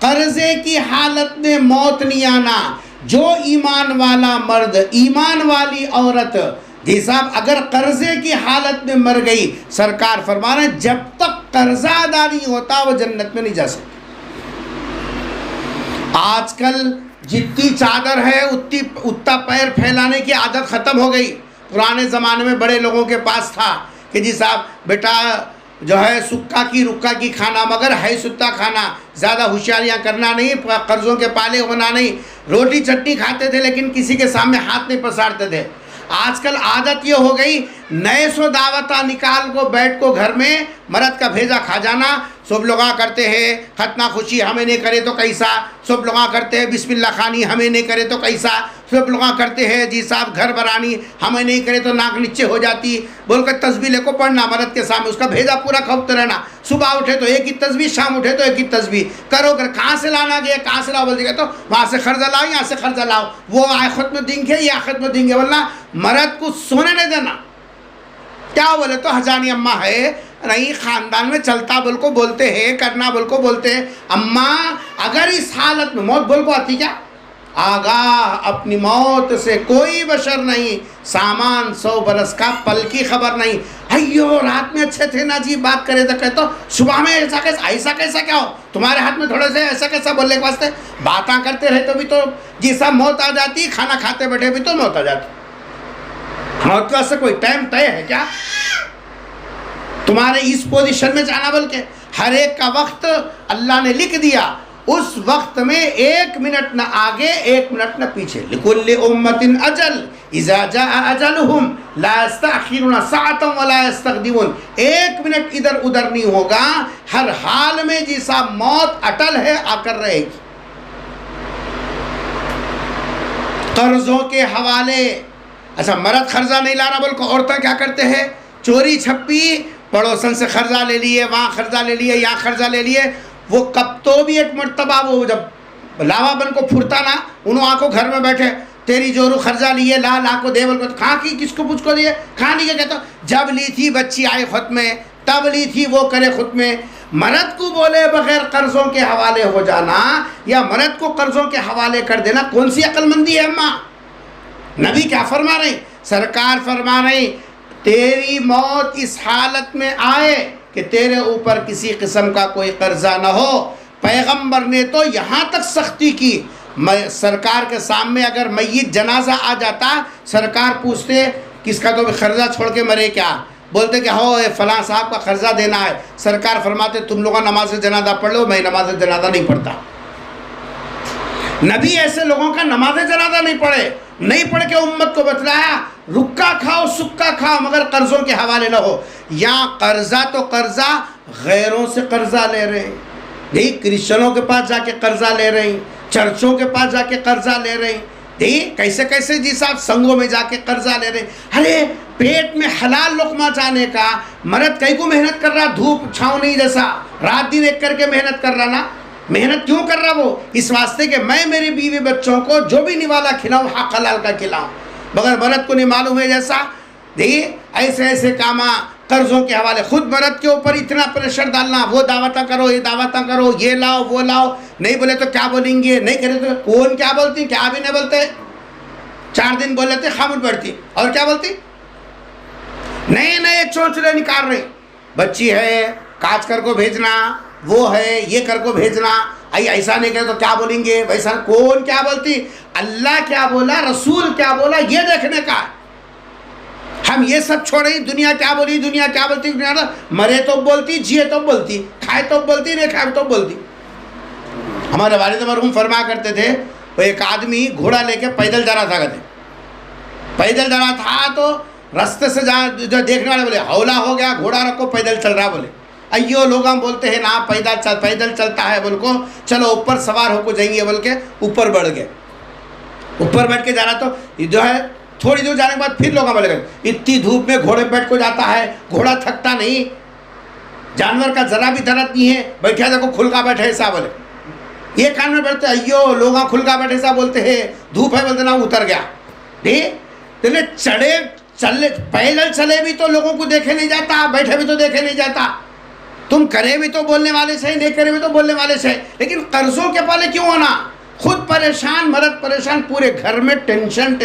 قرضے کی حالت میں موت نہیں آنا۔ جو ایمان والا مرد، ایمان والی عورت جی صاحب اگر قرضے کی حالت میں مر گئی، سرکار فرما رہے ہیں جب تک قرضہ ادا نہیں ہوتا وہ جنت میں نہیں جا سکتی۔ آج کل جتنی چادر ہے اتنا پیر پھیلانے کی عادت ختم ہو گئی۔ پرانے زمانے میں بڑے لوگوں کے پاس تھا کہ جی صاحب بیٹا جو ہے سکا کی رکا کی کھانا مگر ہے ستا کھانا، زیادہ ہوشیاریاں کرنا نہیں، قرضوں کے پالے ہونا نہیں، روٹی چٹنی کھاتے تھے لیکن کسی کے سامنے ہاتھ نہیں پسارتے تھے۔ آج کل عادت یہ ہو گئی نئے سو دعوتہ نکال کو بیٹھ کو گھر میں مرد کا بھیجا کھا جانا، سب لوگاں کرتے ہیں ختنہ خوشی ہمیں نہیں کرے تو کیسا، سب لوگاں کرتے ہیں بسم اللہ خانی ہمیں نہیں کرے تو کیسا، سب لوگ کرتے ہیں جی صاحب گھر برانی، ہمیں نہیں کرے تو ناک نیچے ہو جاتی بول کر تسبیح لے کو پڑھنا مرد کے سامنے، اس کا بھیجا پورا کھوپتے رہنا، صبح اٹھے تو ایک ہی تسبیح، شام اٹھے تو ایک ہی تسبیح کرو کر کہاں سے لانا گیا، کہاں سے لاؤ بول دے گا تو وہاں سے خرچہ لاؤ، یہاں سے خرچہ لاؤ، وہ آئے ختم دیں گے یا ختم دیں گے، ورنہ مرد کو سونے نہیں دینا۔ کیا بولے تو حجانی اماں ہے نہیں خاندان میں چلتا بول کو بولتے ہیں، کرنا بول کو بولتے ہیں، اماں اگر اس حالت میں موت بول کو آتی کیا؟ آگاہ اپنی موت سے کوئی بشر نہیں، سامان 100 برس کا پل کی خبر نہیں، ایو رات میں اچھے تھے نا جی بات کرے تو کہتے صبح میں ایسا کیسا کیا ہو تمہارے ہاتھ میں تھوڑے سے ایسا کیسا بولنے کے واسطے، باتاں کرتے رہے تو بھی تو جی سب موت آ جاتی، کھانا کھاتے بیٹھے بھی تو موت آ جاتی۔ موت کا سے کوئی ٹائم طے ہے کیا؟ تمہارے اس پوزیشن میں جانا بلکہ ہر ایک کا وقت اللہ نے لکھ دیا، اس وقت میں 1 منٹ نہ آگے 1 منٹ نہ پیچھے، لِكُلِّ أُمَّةٍ أَجَلٌ إِذَا جَاءَ أَجَلُهُمْ لَا يَسْتَأْخِرُونَ سَاعَةً وَلَا يَسْتَقْدِمُونَ، 1 منٹ ادھر ادھر نہیں ہوگا، ہر حال میں جیسا موت اٹل ہے آ کر رہے گی۔ قرضوں کے حوالے، اچھا مرد قرضہ نہیں لانا بول کو عورتیں کیا کرتے ہیں، چوری چھپی پڑوسن سے قرضہ لے لیے، وہاں قرضہ لے لیے، یہاں قرضہ لے لیے، وہ کب تو بھی ایک مرتبہ وہ جب لاوا بن کو پھرتا نا انہوں آنکھوں گھر میں بیٹھے تیری جورو قرضہ لیے لا کو دے بول کو، کہاں کی کس کو پوچھ کو دیے، کہاں نہیں کہتا جب لی تھی بچی آئے خود میں تب لی تھی وہ کرے خود میں۔ مرد کو بولے بغیر قرضوں کے حوالے ہو جانا یا مرد کو قرضوں کے حوالے کر دینا کون سی عقل مندی ہے اماں؟ نبی کیا فرما رہے ہیں؟ سرکار فرما رہے ہیں تیری موت اس حالت میں آئے کہ تیرے اوپر کسی قسم کا کوئی قرضہ نہ ہو۔ پیغمبر نے تو یہاں تک سختی کی، سرکار کے سامنے اگر میت جنازہ آ جاتا سرکار پوچھتے کس کا تو قرضہ چھوڑ کے مرے کیا، بولتے کہ ہو فلاں صاحب کا قرضہ دینا ہے، سرکار فرماتے تم لوگوں نماز جنازہ پڑھ لو، میں نماز جنازہ نہیں پڑھتا۔ نبی ایسے لوگوں کا نماز جنازہ نہیں پڑھ کے امت کو بتلایا رکا کھاؤ سکا کھاؤ مگر قرضوں کے حوالے نہ ہو۔ یہاں قرضہ تو قرضہ غیروں سے قرضہ لے رہے ہیں، نہیں کرسچنوں کے پاس جا کے قرضہ لے رہے ہیں، چرچوں کے پاس جا کے قرضہ لے رہے ہیں، نہیں کیسے کیسے جی صاحب سنگوں میں جا کے قرضہ لے رہے ہیں۔ ارے پیٹ میں حلال لقمہ جانے کا مرد کئی کو محنت کر رہا، دھوپ چھاؤں نہیں جیسا رات دن ایک کر کے محنت کر رہا نا، محنت کیوں کر رہا وہ؟ اس واسطے کہ میں میری بیوی بچوں کو جو بھی نوالا کھلاؤں حق حلال کا کھلاؤں، مگر مرد کو نہیں معلوم ہے جیسا دیکھیے ایسے کاما قرضوں کے حوالے، خود مرد کے اوپر اتنا پریشر ڈالنا، وہ دعوتاں کرو یہ دعوتاں کرو یہ لاؤ وہ لاؤ، نہیں بولے تو کیا بولیں گے، نہیں کرے تو کون کیا بولتی، کیا بھی نہیں بولتے، 4 دن بول لیتے خاموش بیٹھتی اور کیا بولتی، نئے چونچلے نکال رہے، بچی ہے کاج کر کو بھیجنا، وہ ہے یہ کر کو بھیجنا، ایسا نہیں کرے تو کیا بولیں گے، ویسا کون کیا بولتی، اللہ کیا بولا رسول کیا بولا یہ دیکھنے کا۔ ہم یہ سب چھوڑیں دنیا کیا بولی دنیا کیا بولتی، مرے تو بولتی جیے تو بولتی، کھائے تو بولتی نہیں کھائے تو بولتی۔ ہمارے والد مرحوم فرمایا کرتے تھے وہ ایک آدمی گھوڑا لے کے پیدل جا رہا تھا، کہتے پیدل جا رہا تھا تو رستے سے جو دیکھنے والے بولے ہولا ہو گیا گھوڑا رکھو پیدل چل رہا، بولے ایو لوگ ہم بولتے ہیں نا پیدل چلتا ہے بول کو، چلو اوپر سوار ہو کو جائیں گے بول کے اوپر بڑھ گئے، اوپر بیٹھ کے جا رہا تو جو ہے تھوڑی دور جانے کے بعد پھر لوگ بولے گئے اتنی دھوپ میں گھوڑے بیٹھ کو جاتا ہے، گھوڑا تھکتا نہیں، جانور کا ذرا بھی درد نہیں ہے، بیٹھے دیکھو کھل کا بیٹھے ایسا بولے، یہ کان میں بیٹھتے ایو لوگ کھل کا بیٹھے ایسا بولتے ہیں، دھوپ ہے بولتے نا اتر گیا، چلے پیدل چلے بھی تو لوگوں کو دیکھے نہیں جاتا، بیٹھے بھی تو دیکھے نہیں جاتا، تم کرے بھی تو بولنے والے سے نہیں کرے بھی تو بولنے والے سے، لیکن قرضوں کے پالے کیوں ہونا، خود پریشان مرد پریشان، پورے گھر میں ٹینشن۔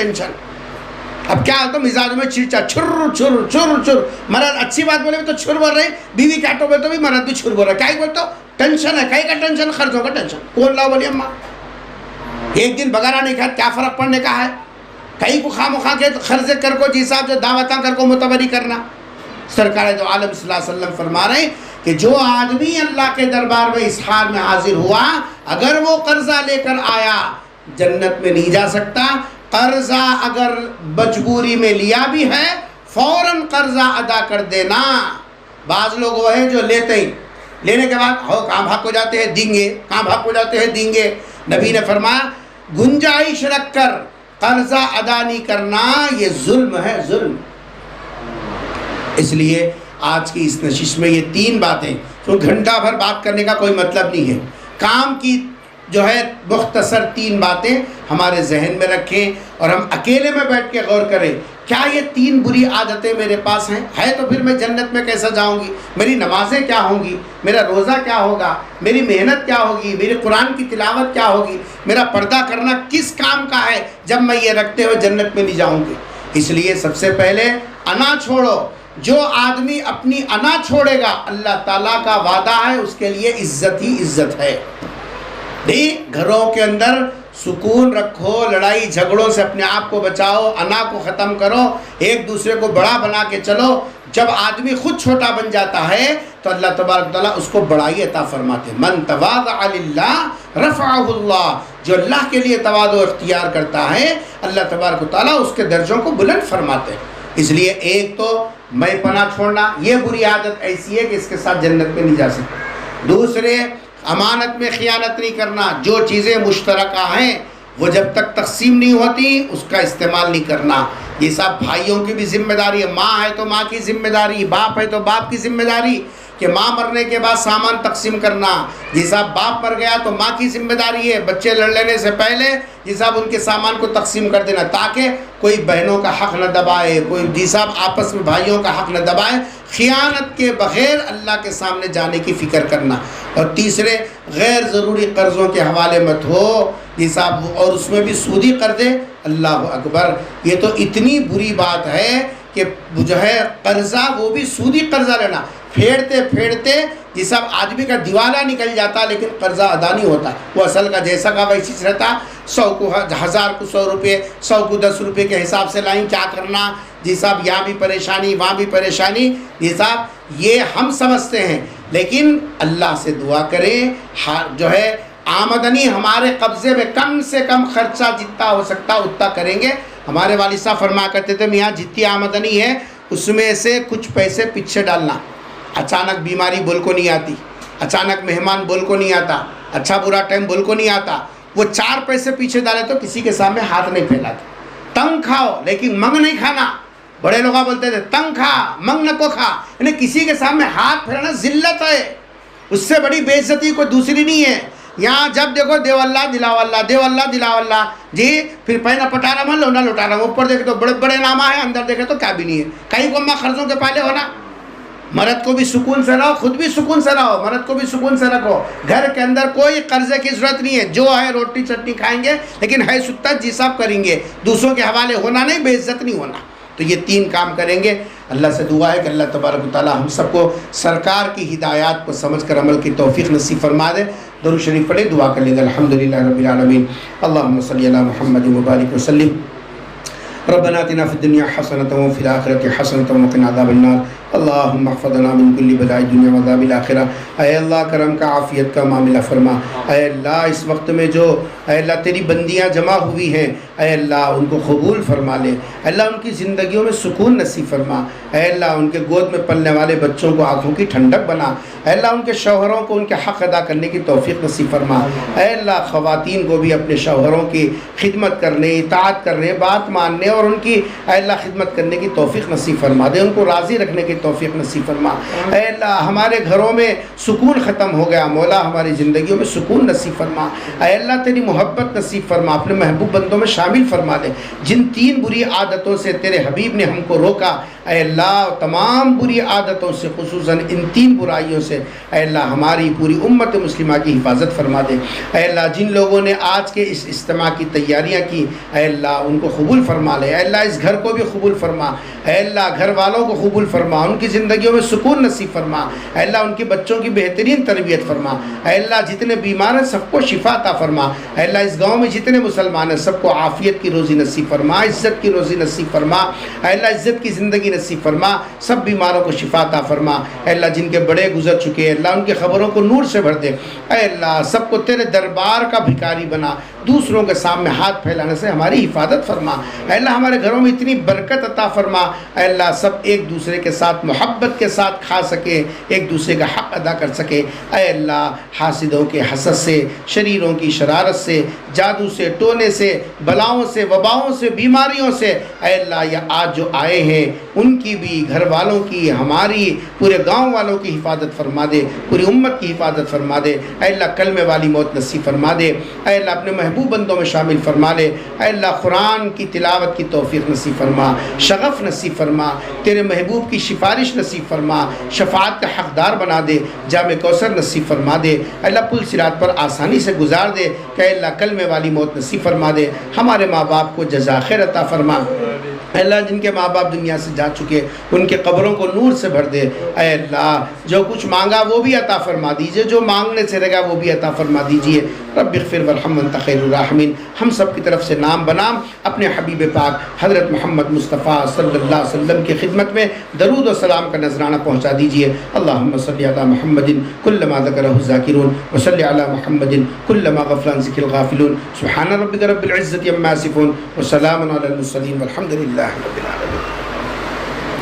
اب کیا ہوتا مزاج میں چرچا چھر، مرد اچھی بات بولے تو چھر بول رہے، بیوی کاٹو بولے تو بھی مرد بھی چھر بول رہا، کیا بولتے ٹینشن ہے، کئی کا ٹینشن، قرضوں کا ٹینشن، کون لاؤ بولی اماں، ایک دن بگانا نہیں کھا کیا فرق پڑنے کا ہے، کئی کو خام خواہ کے قرض کر کو جی صاحب جو دعوتاں کر کو متبری کرنا۔ سرکار دو عالم صلی اللہ علیہ وسلم فرما رہے ہیں کہ جو آدمی اللہ کے دربار میں اس حال میں حاضر ہوا اگر وہ قرضہ لے کر آیا جنت میں نہیں جا سکتا، قرضہ اگر مجبوری میں لیا بھی ہے فوراً قرضہ ادا کر دینا۔ بعض لوگ وہ ہیں جو لیتے ہی لینے کے بعد کہاں بھاگ کو جاتے ہیں دیں گے، کہاں بھاگ کو جاتے ہیں دیں گے۔ نبی نے فرمایا گنجائش رکھ کر قرضہ ادا نہیں کرنا یہ ظلم ہے، ظلم۔ اس لیے آج کی اس نشست میں یہ 3 باتیں، تو گھنٹہ بھر بات کرنے کا کوئی مطلب نہیں ہے، کام کی جو ہے مختصر 3 باتیں ہمارے ذہن میں رکھیں اور ہم اکیلے میں بیٹھ کے غور کریں، کیا یہ 3 بری عادتیں میرے پاس ہیں؟ ہے تو پھر میں جنت میں کیسا جاؤں گی؟ میری نمازیں کیا ہوں گی؟ میرا روزہ کیا ہوگا؟ میری محنت کیا ہوگی؟ میری قرآن کی تلاوت کیا ہوگی؟ میرا پردہ کرنا کس کام کا ہے جب میں یہ رکھتے ہوئے جنت میں نہیں جاؤں گی؟ اس لیے سب سے پہلے انا چھوڑو۔ جو آدمی اپنی انا چھوڑے گا، اللہ تعالیٰ کا وعدہ ہے اس کے لیے عزت ہی عزت ہے۔ گھروں کے اندر سکون رکھو، لڑائی جھگڑوں سے اپنے آپ کو بچاؤ، انا کو ختم کرو، ایک دوسرے کو بڑا بنا کے چلو۔ جب آدمی خود چھوٹا بن جاتا ہے تو اللہ تبارک و تعالیٰ اس کو بڑائی عطا فرماتے ہیں۔ من تواضع للہ رفعہ اللہ، جو اللہ کے لیے تواضع اختیار کرتا ہے اللہ تبارک و تعالیٰ اس کے درجوں کو بلند فرماتے ہیں۔ اس لیے ایک تو میں پناہ چھوڑنا، یہ بری عادت ایسی ہے کہ اس کے ساتھ جنت میں نہیں جا سکتے۔ دوسرے، امانت میں خیانت نہیں کرنا، جو چیزیں مشترکہ ہیں وہ جب تک تقسیم نہیں ہوتی اس کا استعمال نہیں کرنا۔ یہ سب بھائیوں کی بھی ذمہ داری ہے، ماں ہے تو ماں کی ذمہ داری، باپ ہے تو باپ کی ذمہ داری کہ ماں مرنے کے بعد سامان تقسیم کرنا۔ جی صاحب باپ مر گیا تو ماں کی ذمہ داری ہے بچے لڑ لینے سے پہلے جی صاحب ان کے سامان کو تقسیم کر دینا، تاکہ کوئی بہنوں کا حق نہ دبائے، کوئی جی صاحب آپس میں بھائیوں کا حق نہ دبائے۔ خیانت کے بغیر اللہ کے سامنے جانے کی فکر کرنا۔ اور تیسرے، غیر ضروری قرضوں کے حوالے مت ہو جی صاحب، اور اس میں بھی سودی قرضے، اللہ اکبر، یہ تو اتنی بری بات ہے کہ جو ہے قرضہ، وہ بھی سودی قرضہ لینا، پھیرتے پھیرتے جی صاحب آدمی کا دیوالا نکل جاتا لیکن قرضہ ادا نہیں ہوتا، وہ اصل کا جیسا کا ویسی رہتا۔ 100 کو 1000 کو 100 روپے، 100 کو 10 روپے کے حساب سے لائیں، کیا کرنا جی صاحب، یہاں بھی پریشانی وہاں بھی پریشانی جی صاحب، یہ ہم سمجھتے ہیں، لیکن اللہ سے دعا کریں جو ہے آمدنی ہمارے قبضے میں کم سے کم خرچہ جتنا ہو سکتا اتنا کریں گے۔ ہمارے والد صاحب فرمایا کرتے تھے میاں جتنی آمدنی ہے اس میں سے کچھ پیسے پیچھے ڈالنا، اچانک بیماری بول کو نہیں آتی، اچانک مہمان بول کو نہیں آتا، اچھا برا ٹائم بول کو نہیں آتا، وہ 4 پیسے پیچھے ڈالے تو کسی کے سامنے ہاتھ نہیں پھیلاتے۔ تنگ کھاؤ لیکن منگ نہیں کھانا، بڑے لوگ بولتے تھے تنگ کھا منگ نہ کو کھا، یعنی کسی کے سامنے ہاتھ پھیلانا ذلت ہے، اس سے بڑی بے عزتی کوئی دوسری نہیں ہے۔ یہاں جب دیکھو دیو اللہ دلاو اللہ، دیو اللہ دلاو اللہ، جی پھر پہنا پٹارا من لونا لوٹارا، اوپر دیکھے تو بڑے بڑے نامہ ہے، اندر دیکھے تو کیا بھی نہیں ہے۔ کہیں کو اما قرضوں کے پالے ہونا، مرد کو بھی سکون سے رہو، خود بھی سکون سے رہو، مرد کو بھی سکون سے رکھو، گھر کے اندر کوئی قرضے کی ضرورت نہیں ہے، جو ہے روٹی چٹنی کھائیں گے لیکن ہے ستا جی صاحب کریں گے، دوسروں کے حوالے ہونا نہیں، بے عزت نہیں ہونا۔ تو یہ 3 کام کریں گے۔ اللہ سے دعا ہے کہ اللہ تبارک و تعالی ہم سب کو سرکار کی ہدایات کو سمجھ کر عمل کی توفیق نصیب فرما دے۔ درود شریف پڑھیں، دعا کر لیں گے۔ الحمدللہ رب العالمین، اللہم صلی علی محمد وبارک وسلم۔ ربنا آتنا فی الدنیا حسنۃ وفی الآخرۃ حسنۃ وقنا عذاب النار، اللہم احفظنا من کل بلاء الدنیا وعذاب الآخرہ۔ اے اللہ کرم کا عافیت کا معاملہ فرما۔ اے اللہ اس وقت میں جو اے اللہ تیری بندیاں جمع ہوئی ہیں، اے اللہ ان کو قبول فرما لے، اے اللہ ان کی زندگیوں میں سکون نصیب فرما، اے اللہ ان کے گود میں پلنے والے بچوں کو آنکھوں کی ٹھنڈک بنا، اے اللہ ان کے شوہروں کو ان کے حق ادا کرنے کی توفیق نصیب فرما، اے اللہ خواتین کو بھی اپنے شوہروں کی خدمت کرنے، اطاعت کرنے، بات ماننے اور ان کی اے اللہ خدمت کرنے کی توفیق نصیب فرما دے، ان کو راضی رکھنے کی توفیق نصیب فرما۔ اے اللہ ہمارے گھروں میں سکون ختم ہو گیا، مولا ہماری زندگیوں میں سکون نصیب فرما، اے اللہ تیری محبت نصیب فرما، اپنے محبوب بندوں میں شامل فرما دے۔ جن 3 بری عادتوں سے تیرے حبیب نے ہم کو روکا، اے اللہ تمام بری عادتوں سے، خصوصاً ان 3 برائیوں سے اے اللہ ہماری پوری امت مسلمہ کی حفاظت فرما دے۔ اے اللہ جن لوگوں نے آج کے اس اجتماع کی تیاریاں کی، اے اللہ ان کو قبول فرما لے، اے اللہ اس گھر کو بھی قبول فرما، اے اللہ گھر والوں کو قبول فرما، ان کی زندگیوں میں سکون نصیب فرما، اے اللہ ان کے بچوں کی بہترین تربیت فرما، اے اللہ جتنے بیمار ہیں سب کو شفا عطا فرما، اے اللہ اس گاؤں میں جتنے مسلمان ہیں سب کو عافیت کی روزی نصیب فرما، عزت کی روزی نصیب فرما، اے اللہ عزت کی زندگی نصیب فرما، سب بیماروں کو شفا عطا فرما۔ اے اللہ جن کے بڑے گزر چکے ہیں اللہ ان کی خبروں کو نور سے بھر دے۔ اے اللہ سب کو تیرے دربار کا بھکاری بنا، دوسروں کے سامنے ہاتھ پھیلانے سے ہماری حفاظت فرما۔ اے اللہ ہمارے گھروں میں اتنی برکت عطا فرما، اے اللہ سب ایک دوسرے کے ساتھ محبت کے ساتھ کھا سکے، ایک دوسرے کا حق ادا کر سکے۔ اے اللہ حاسدوں کے حسد سے، شریروں کی شرارت سے، جادو سے، ٹونے سے، بلاؤں سے، وباؤں سے، بیماریوں سے، اے اللہ یہ آج جو آئے ہیں ان کی بھی، گھر والوں کی، ہماری پورے گاؤں والوں کی حفاظت فرما دے، پوری امت کی حفاظت فرما دے۔ اے اللہ کلمے والی موت نصیب فرما دے۔ اے اللہ اپنے محبوب بندوں میں شامل فرما لے۔ اے اللہ قرآن کی تلاوت کی توفیق نصیب فرما، شغف نصیب فرما، تیرے محبوب کی سفارش نصیب فرما، شفاعت کا حقدار بنا دے، جام کوثر نصیب فرما دے۔ اے اللہ پل صراط پر آسانی سے گزار دے کہ اے اللہ کلمے والی موت نصیب فرما دے۔ ہمارے ماں باپ کو جزا خیر عطا فرما۔ اے اللہ جن کے ماں باپ دنیا سے جا چکے ان کے قبروں کو نور سے بھر دے۔ اے اللہ جو کچھ مانگا وہ بھی عطا فرما دیجئے، جو مانگنے سے رہے گا وہ بھی عطا فرما دیجئے۔ رب اغفر وارحم وانت خیر الراحمین۔ ہم سب کی طرف سے نام بنام اپنے حبیب پاک حضرت محمد مصطفیٰ صلی اللہ علیہ وسلم کی خدمت میں درود و سلام کا نذرانہ پہنچا دیجئے۔ اللہم صلی علی محمد کلما ذکرہ الذاکرون وصلی علی محمد کلما غفل عن ذکر الغافلون۔ سبحان ربک رب العزة عما یصفون وسلام علی المرسلین والحمد للہ رب العالمین۔